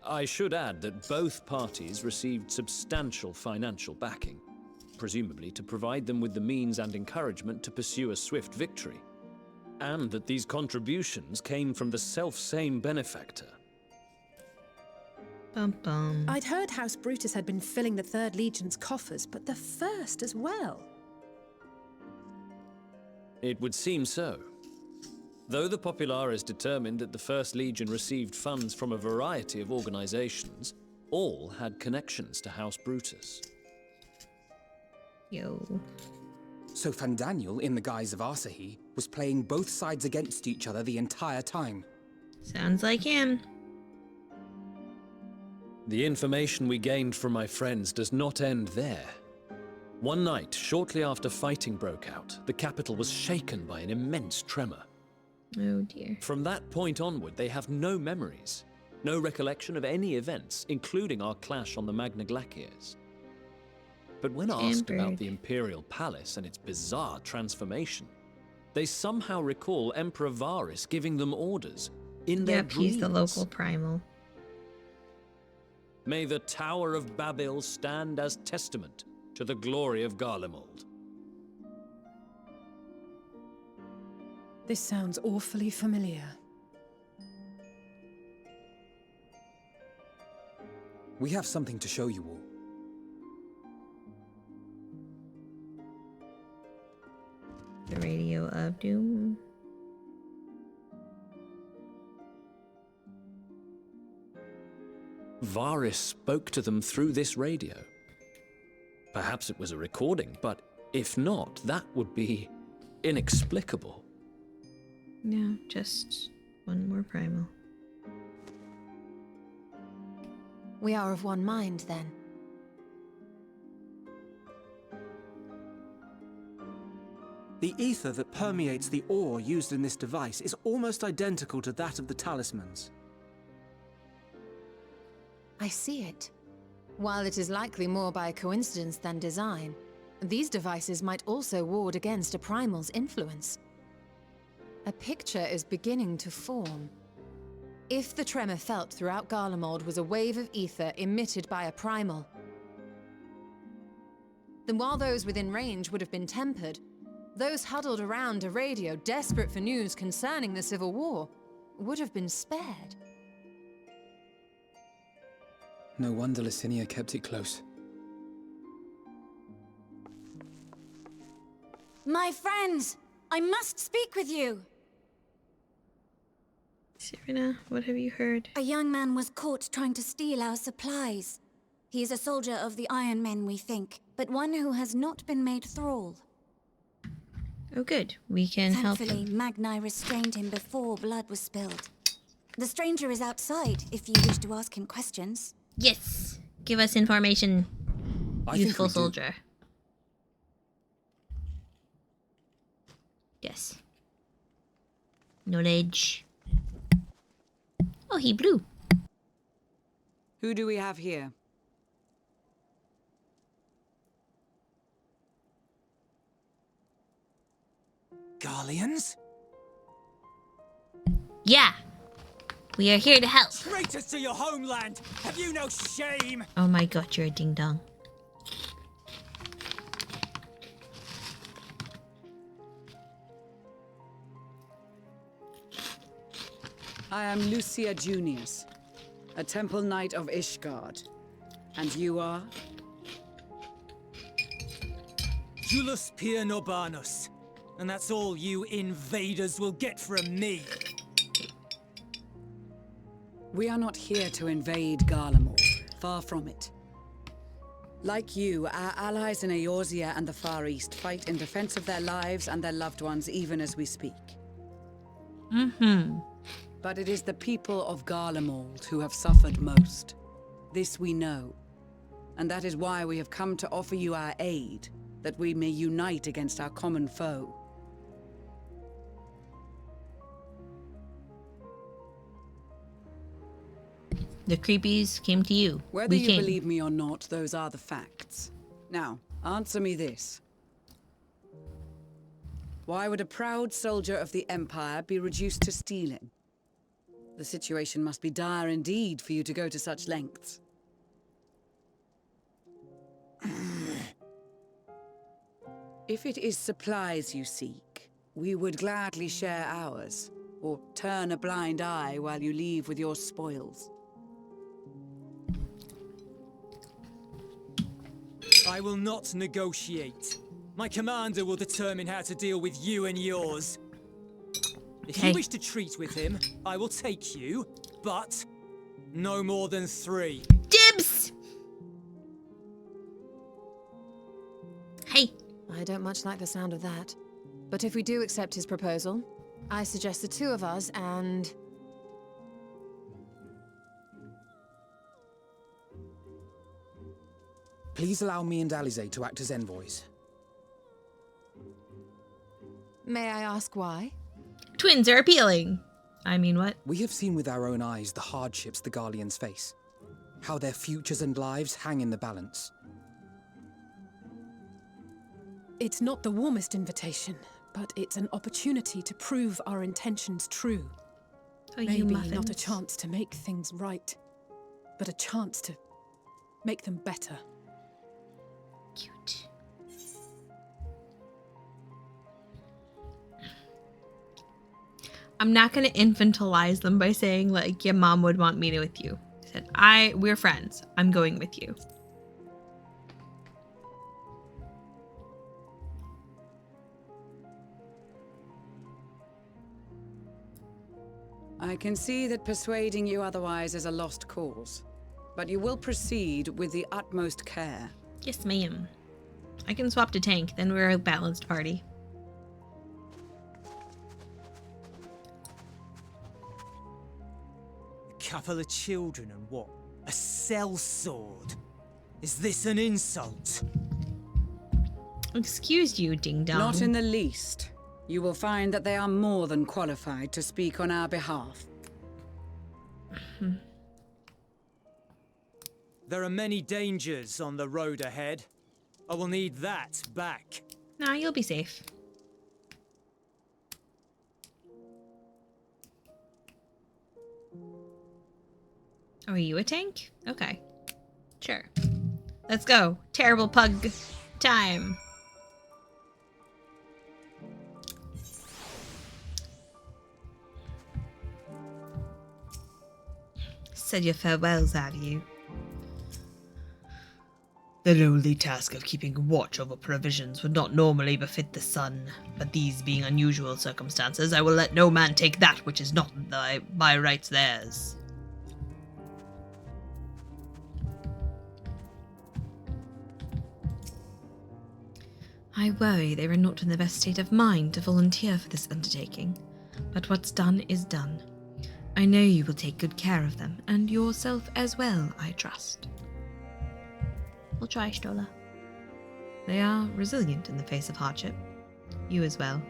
I should add that both parties received substantial financial backing, presumably to provide them with the means and encouragement to pursue a swift victory, and that these contributions came from the self-same benefactor. I'd heard House Brutus had been filling the 3rd Legion's coffers, but the 1st as well. It would seem so. Though the Populares determined that the 1st Legion received funds from a variety of organizations, all had connections to House Brutus. Yo. So Fandaniel, in the guise of Asahi, was playing both sides against each other the entire time. Sounds like him. The information we gained from my friends does not end there. One night, shortly after fighting broke out, the capital was shaken by an immense tremor. Oh dear. From that point onward, they have no memories, no recollection of any events, including our clash on the Magna Glaciers. But when asked about the Imperial Palace and its bizarre transformation, They somehow recall Emperor Varys giving them orders in their Yep, dreams. he's the local primal. May the Tower of Babel stand as testament to the glory of Garlemald. This sounds awfully familiar. We have something to show you all. The Radio of Doom. Varys spoke to them through this radio. Perhaps it was a recording, but if not, that would be inexplicable. Yeah, just one more primal. We are of one mind, then. The ether that permeates the ore used in this device is almost identical to that of the talismans. I see it. While it is likely more by coincidence than design, these devices might also ward against a primal's influence. A picture is beginning to form. If the tremor felt throughout Garlemald was a wave of ether emitted by a primal, then while those within range would have been tempered, those huddled around a radio desperate for news concerning the Civil War would have been spared. No wonder Licinia kept it close. My friends, I must speak with you. Serena, what have you heard? A young man was caught trying to steal our supplies. He is a soldier of the Iron Men, we think, but one who has not been made thrall. Oh good, we can help Thankfully, him. Magni restrained him before blood was spilled. The stranger is outside, if you wish to ask him questions. Yes! Give us information, youthful soldier. Yes. Knowledge. Oh, he blew. Who do we have here? Garleans? Yeah! We are here to help. Traitors to your homeland! Have you no shame? Oh my god, you're a ding-dong. I am Lucia Junius, a temple knight of Ishgard. And you are? Julius Pier Norbanus. And that's all you invaders will get from me. We are not here to invade Garlemald. Far from it. Like you, our allies in Eorzea and the Far East fight in defense of their lives and their loved ones even as we speak. Mm-hmm. But it is the people of Garlemald who have suffered most. This we know. And that is why we have come to offer you our aid, that we may unite against our common foe. The creepies came to you. Whether you believe me or not, those are the facts. Now, answer me this. Why would a proud soldier of the Empire be reduced to stealing? The situation must be dire indeed for you to go to such lengths. If it is supplies you seek, we would gladly share ours, or turn a blind eye while you leave with your spoils. I will not negotiate. My commander will determine how to deal with you and yours. If you wish to treat with him, I will take you, but no more than 3. Dibs! Hey. I don't much like the sound of that. But if we do accept his proposal, I suggest the 2 of us and... Please allow me and Alize to act as envoys. May I ask why? Twins are appealing. I mean, what? We have seen with our own eyes the hardships the Garleans face. How their futures and lives hang in the balance. It's not the warmest invitation, but it's an opportunity to prove our intentions true. Oh, you Maybe not a muffins. chance to make things right, but a chance to make them better. Cute. I'm not going to infantilize them by saying, like, your mom would want me to with you. I said, we're friends. I'm going with you. I can see that persuading you otherwise is a lost cause, but you will proceed with the utmost care. Yes, ma'am. I can swap to tank, then we're a balanced party. A couple of children and what? A sellsword? Is this an insult? Excuse you, ding-dong. Not in the least. You will find that they are more than qualified to speak on our behalf. There are many dangers on the road ahead. I will need that back. Nah, you'll be safe. Oh, are you a tank? Okay. Sure. Let's go. Terrible pug time. Said your farewells, have you? The lowly task of keeping watch over provisions would not normally befit the sun, but these being unusual circumstances, I will let no man take that which is not by rights theirs. I worry they were not in the best state of mind to volunteer for this undertaking, but what's done is done. I know you will take good care of them, and yourself as well, I trust. We'll try, Stola. They are resilient in the face of hardship. You as well.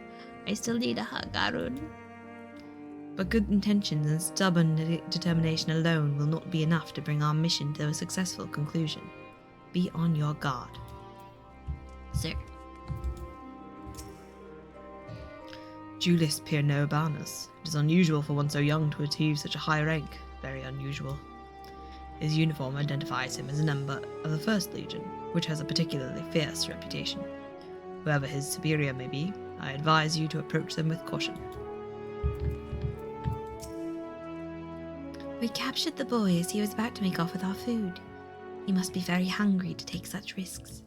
I still need a hug, Arun. But good intentions and stubborn determination alone will not be enough to bring our mission to a successful conclusion. Be on your guard. Sir. Julius Pirnobanus. It is unusual for one so young to achieve such a high rank. Very unusual. His uniform identifies him as a member of the 1st Legion, which has a particularly fierce reputation. Whoever his superior may be, I advise you to approach them with caution. We captured the boy as he was about to make off with our food. He must be very hungry to take such risks.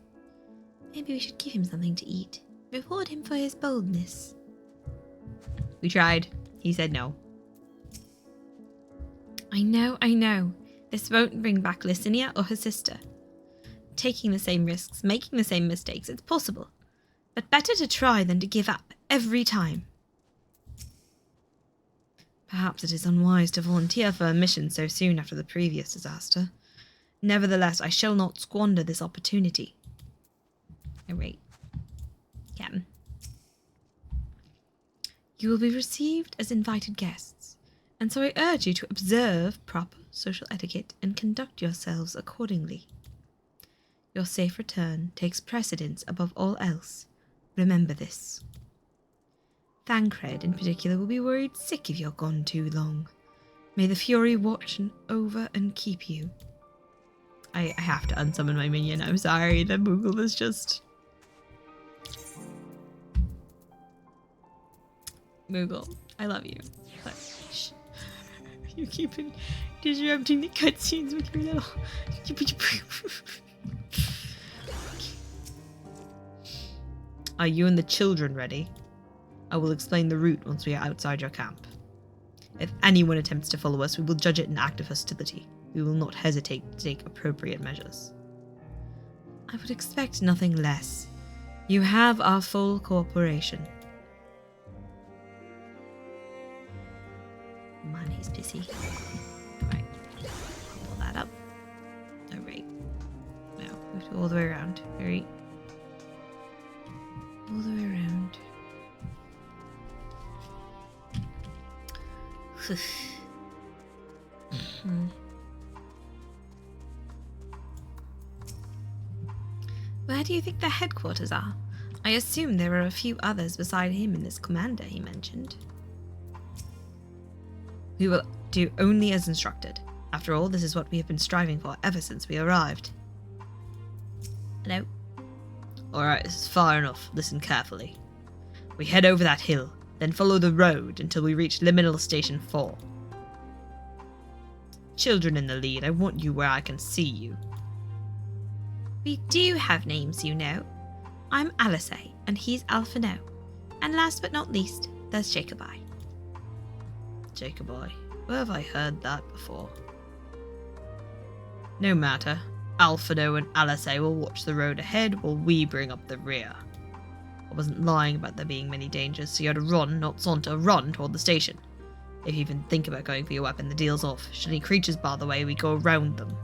Maybe we should give him something to eat. Reward him for his boldness. We tried. He said no. I know. This won't bring back Licinia or her sister. Taking the same risks, making the same mistakes, it's possible. But better to try than to give up every time. Perhaps it is unwise to volunteer for a mission so soon after the previous disaster. Nevertheless, I shall not squander this opportunity. Oh, wait. Captain. You will be received as invited guests, and so I urge you to observe proper social etiquette and conduct yourselves accordingly. Your safe return takes precedence above all else. Remember this. Thancred, in particular, will be worried sick if you're gone too long. May the Fury watch over and keep you. I have to unsummon my minion. I'm sorry, the Moogle was just... Moogle, I love you. But you keep disrupting the cutscenes with your little... Are you and the children ready? I will explain the route once we are outside your camp. If anyone attempts to follow us, we will judge it an act of hostility. We will not hesitate to take appropriate measures. I would expect nothing less. You have our full cooperation. Man, he's pissy. Right. Pull that up. Oh, right. No, we have to go all the way around. Right. All the way around. Where do you think the headquarters are? I assume there are a few others beside him and this commander he mentioned. We will do only as instructed. After all, this is what we have been striving for ever since we arrived. Hello? Alright, this is far enough. Listen carefully. We head over that hill, then follow the road until we reach Liminal Station 4. Children in the lead, I want you where I can see you. We do have names, you know. I'm Alice, and he's Alphino. And last but not least, there's Jacobi. Jacobi? Where have I heard that before? No matter. Alphino and Alice will watch the road ahead while we bring up the rear. I wasn't lying about there being many dangers, so you had to run, not saunter, run toward the station. If you even think about going for your weapon, the deal's off. Should any creatures bar the way, we go around them.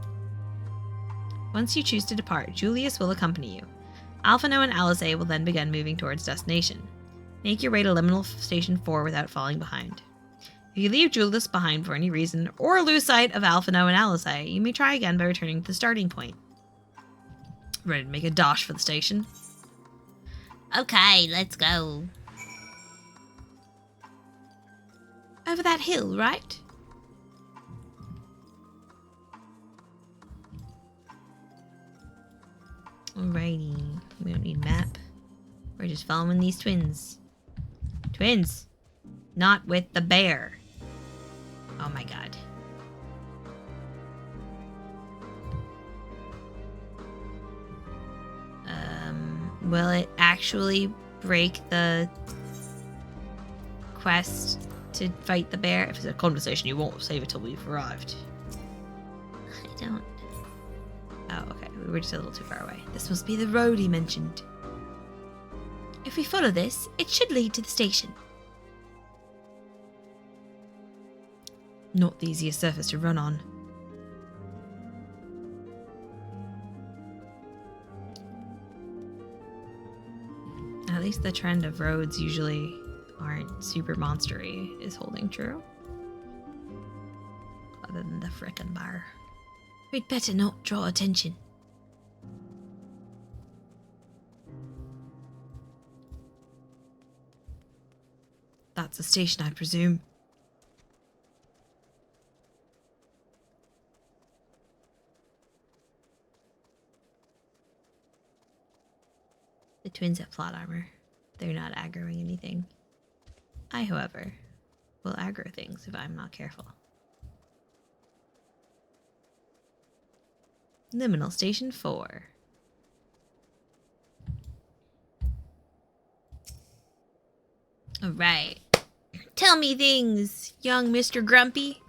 Once you choose to depart, Julius will accompany you. Alphino and Alice will then begin moving towards destination. Make your way to Liminal Station 4 without falling behind. If you leave Julius behind for any reason, or lose sight of Alphino and Alice, you may try again by returning to the starting point. Ready to make a dash for the station? Okay, let's go. Over that hill, right? Alrighty, we don't need a map. We're just following these twins. Twins! Not with the bear. Oh my god. Will it actually break the quest to fight the bear? If it's a conversation, you won't save it till we've arrived. I don't... Oh, okay. We were just a little too far away. This must be the road he mentioned. If we follow this, it should lead to the station. Not the easiest surface to run on. At least the trend of roads usually aren't super monstery is holding true. Other than the frickin' bar. We'd better not draw attention. That's the station, I presume. The twins have plot armor. They're not aggroing anything. I, however, will aggro things if I'm not careful. Liminal Station 4. Alright. Tell me things, young Mr. Grumpy.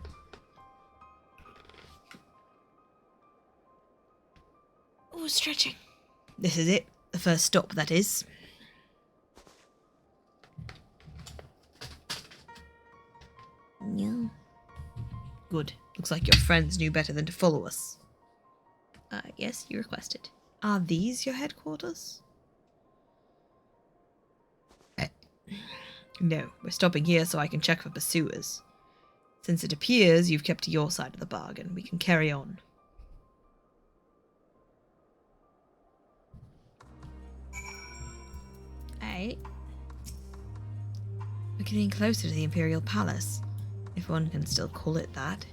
Oh, stretching. This is it. The first stop, that is. No. Good. Looks like your friends knew better than to follow us. Yes, you requested. Are these your headquarters? No, we're stopping here so I can check for pursuers. Since it appears you've kept to your side of the bargain, we can carry on. Alright. We're getting closer to the Imperial Palace, if one can still call it that.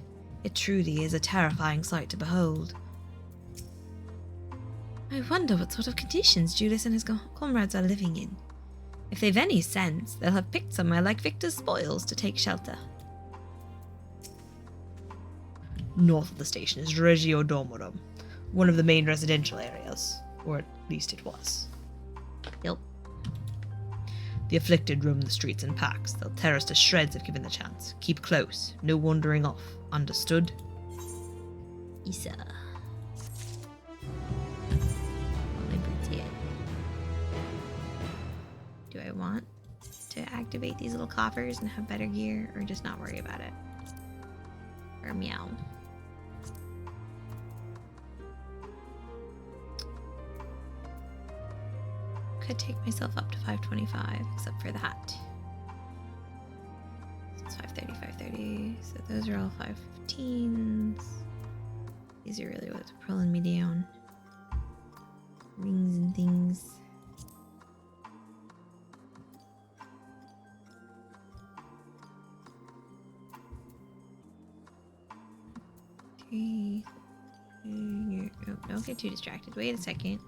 It truly is a terrifying sight to behold. I wonder what sort of conditions Julius and his comrades are living in. If they've any sense, they'll have picked somewhere like Victor's spoils to take shelter. North of the station is Regio Domorum, one of the main residential areas, or at least it was. Yep. The afflicted roam the streets in packs. They'll tear us to shreds if given the chance. Keep close, no wandering off. Understood? Isa. Do I want to activate these little coppers and have better gear, or just not worry about it? Or meow. Could take myself up to 525, except for that. So it's 530, 530. So those are all 515s. These are really what's pulling me down. Rings and things. Oh, don't get too distracted. Wait a second.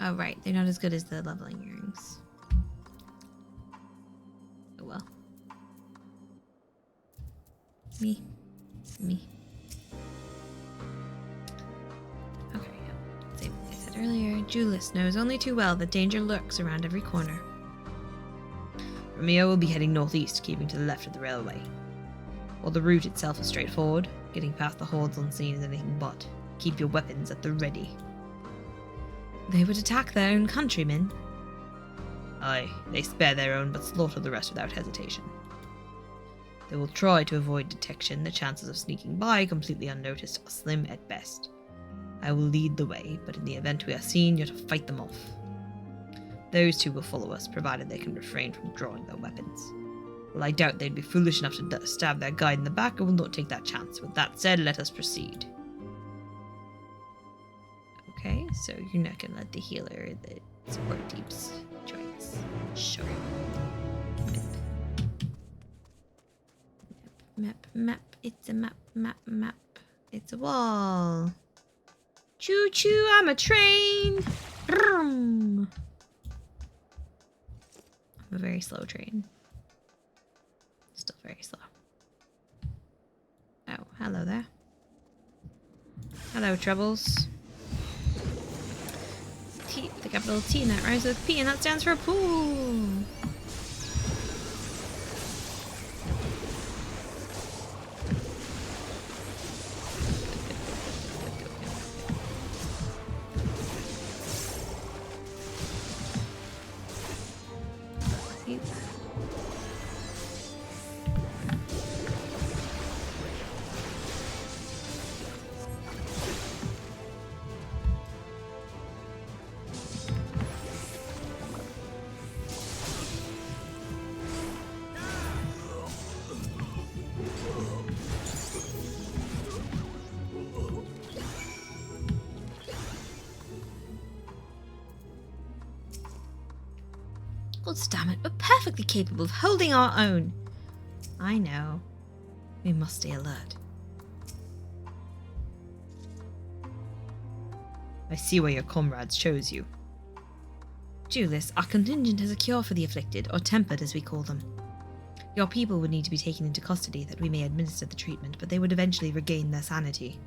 Oh, right. They're not as good as the leveling earrings. Oh, well. Me. Okay, yeah. Same thing I said earlier. Julius knows only too well that danger lurks around every corner. Romeo will be heading northeast, keeping to the left of the railway. While the route itself is straightforward, getting past the hordes unseen is anything but. Keep your weapons at the ready. They would attack their own countrymen. Aye, they spare their own but slaughter the rest without hesitation. They will try to avoid detection. The chances of sneaking by completely unnoticed are slim at best. I will lead the way, but in the event we are seen, you're to fight them off. Those two will follow us, provided they can refrain from drawing their weapons. Well, I doubt they'd be foolish enough to stab their guide in the back, and will not take that chance. With that said, let us proceed. Okay, so you're not gonna let the healer, the support teams, join us. Sure. Map. It's a map. It's a wall. Choo choo, I'm a train. Vroom. I'm a very slow train. Still very slow. Oh, hello there. Hello, Troubles. T, the capital T, and that rhymes with P, and that stands for pool. God damn it, we're perfectly capable of holding our own. I know. We must stay alert. I see why your comrades chose you. Julius, our contingent has a cure for the afflicted, or tempered as we call them. Your people would need to be taken into custody that we may administer the treatment, but they would eventually regain their sanity.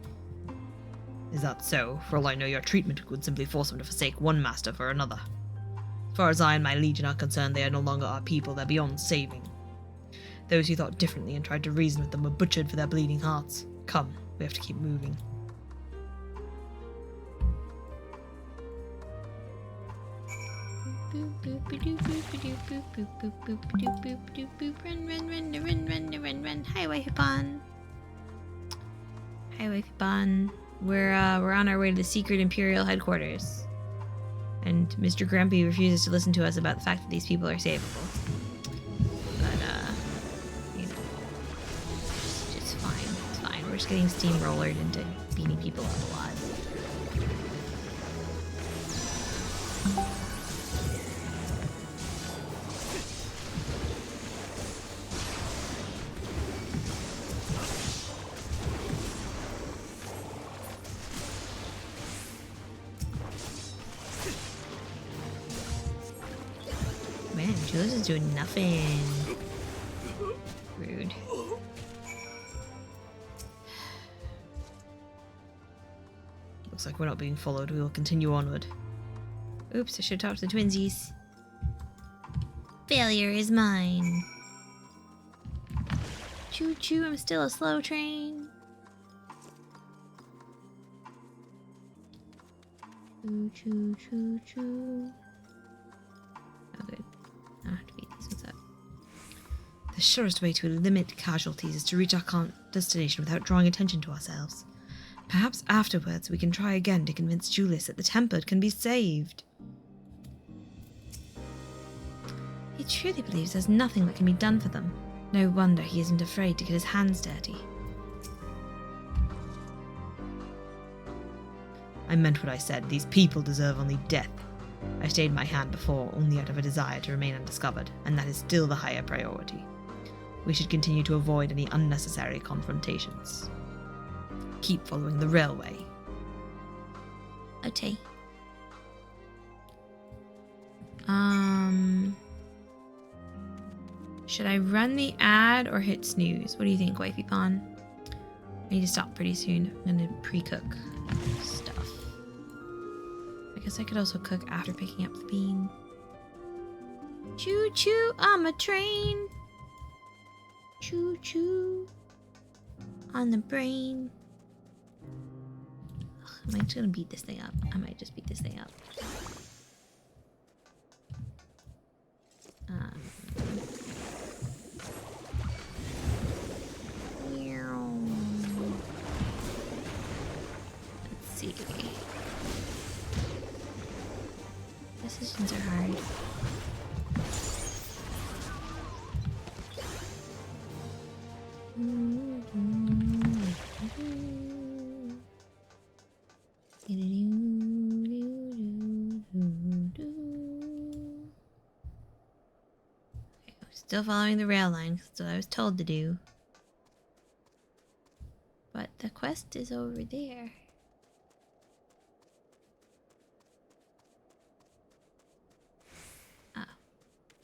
Is that so? For all I know, your treatment would simply force them to forsake one master for another. As far as I and my legion are concerned, they are no longer our people, they're beyond saving. Those who thought differently and tried to reason with them were butchered for their bleeding hearts. Come, we have to keep moving. Run. Highway Hippon. We're on our way to the secret Imperial headquarters. And Mr. Grumpy refuses to listen to us about the fact that these people are savable. But, you know, it's fine. It's fine. We're just getting steamrollered into beating people up alive. Man, Julius is doing nothing. Rude. Looks like we're not being followed. We will continue onward. Oops, I should talk to the twinsies. Failure is mine. Choo choo, I'm still a slow train. Choo choo choo. Oh, good. I don't have to beat these ones up. The surest way to limit casualties is to reach our destination without drawing attention to ourselves. Perhaps afterwards we can try again to convince Julius that the Tempered can be saved. He truly believes there's nothing that can be done for them. No wonder he isn't afraid to get his hands dirty. I meant what I said. These people deserve only death. I stayed my hand before only out of a desire to remain undiscovered, and that is still the higher priority. We should continue to avoid any unnecessary confrontations. Keep following the railway. Okay. Should I run the ad or hit snooze? What do you think, Wifey Pawn? I need to stop pretty soon. I'm gonna pre-cook stuff. I guess I could also cook after picking up the bean. Choo choo, I'm a train. Choo choo on the brain. Ugh, am I just gonna beat this thing up? I might just beat this thing up. Let's see. Decisions are hard. Still following the rail line, that's what I was told to do. But the quest is over there. Ah,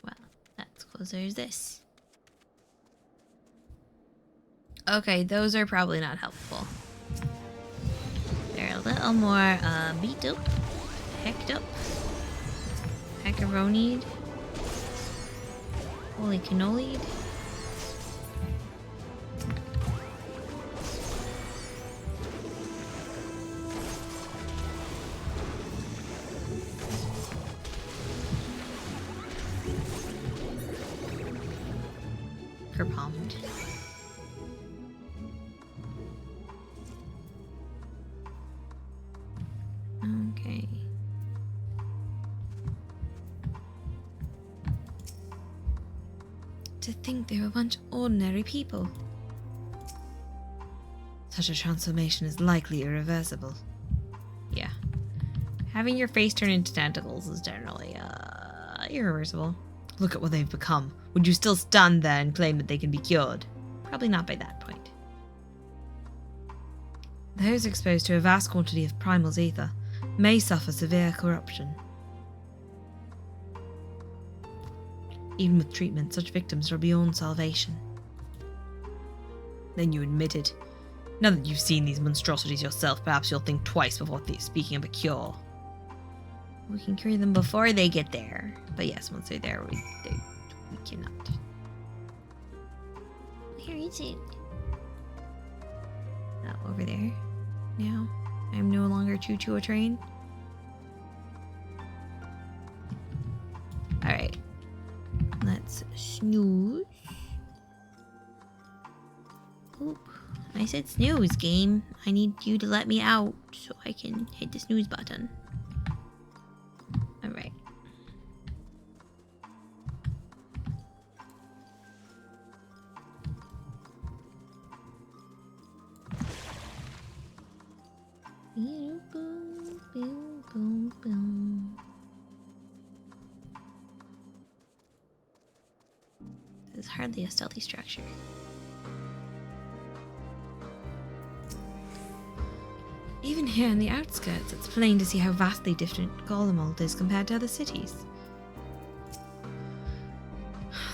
well, that's closer as this. Okay, those are probably not helpful. They're a little more beat up, hecked up, hackaronied. Holy cannoli. Kerpalmed. Okay. To think they were a bunch of ordinary people. Such a transformation is likely irreversible. Yeah. Having your face turn into tentacles is generally, irreversible. Look at what they've become. Would you still stand there and claim that they can be cured? Probably not by that point. Those exposed to a vast quantity of primal's ether may suffer severe corruption. Even with treatment, such victims are beyond salvation. Then you admitted. Now that you've seen these monstrosities yourself, perhaps you'll think twice before speaking of a cure. We can cure them before they get there. But yes, once they're there, we cannot. Where is it? Oh, over there. Now, I'm no longer choo-choo a train. Alright. Let's snooze. Oop. I said snooze, game. I need you to let me out so I can hit the snooze button. Alright. This is hardly a stealthy structure. Even here in the outskirts, it's plain to see how vastly different Garlemald is compared to other cities.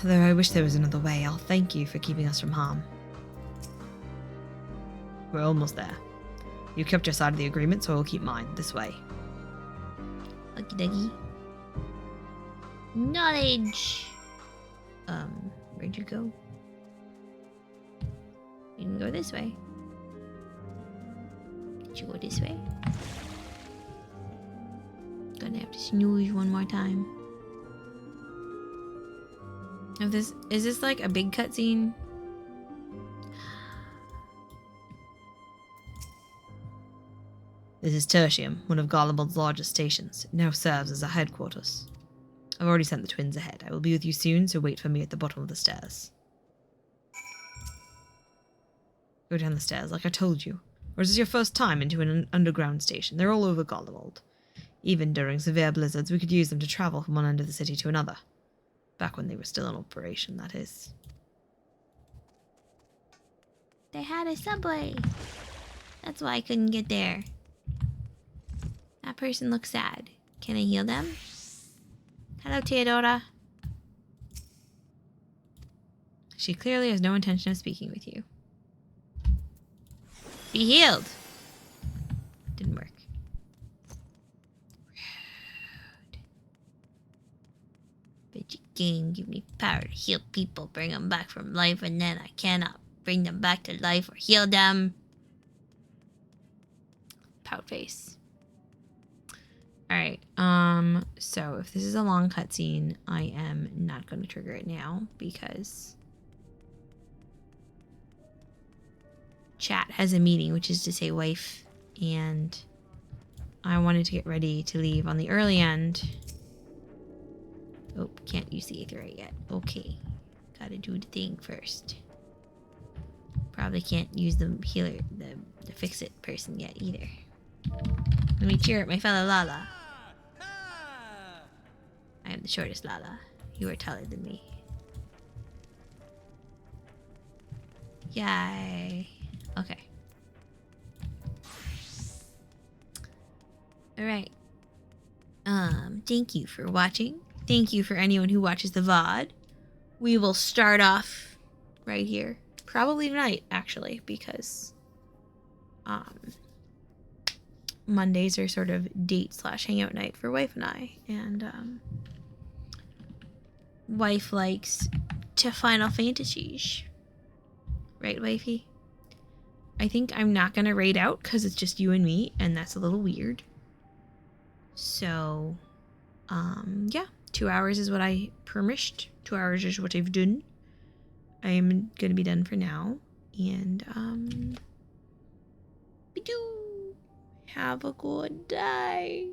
Though I wish there was another way, I'll thank you for keeping us from harm. We're almost there. You kept your side of the agreement, so I will keep mine. This way. Okie dokie. Knowledge! Where'd you go? You can go this way. Did you go this way? Gonna have to snooze one more time. Is this like a big cutscene? This is Tertium, one of Garlemald's largest stations. It now serves as our headquarters. I've already sent the twins ahead. I will be with you soon, so wait for me at the bottom of the stairs. Go down the stairs, like I told you. Or is this your first time into an underground station? They're all over Garlemald. Even during severe blizzards, we could use them to travel from one end of the city to another. Back when they were still in operation, that is. They had a subway. That's why I couldn't get there. That person looks sad. Can I heal them? Hello, Theodora. She clearly has no intention of speaking with you. Be healed. Didn't work. Rude. But you can give me power to heal people, bring them back from life, and then I cannot bring them back to life or heal them. Pout face. Alright, so if this is a long cutscene, I am not going to trigger it now because chat has a meeting, which is to say wife, and I wanted to get ready to leave on the early end. Oh, can't use the aetherite yet. Okay, gotta do the thing first. Probably can't use the healer, the fix-it person yet either. Let me cheer up my fellow Lala. I am the shortest Lala. You are taller than me. Yay. Okay. Alright. Thank you for watching. Thank you for anyone who watches the VOD. We will start off right here. Probably tonight, actually, because Mondays are sort of date/hangout night for wife and I, and wife likes to Final Fantasies. Right, wifey? I think I'm not gonna raid out because it's just you and me, and that's a little weird. So, yeah, 2 hours is what I permished. 2 hours is what I've done. I'm gonna be done for now, and have a good day.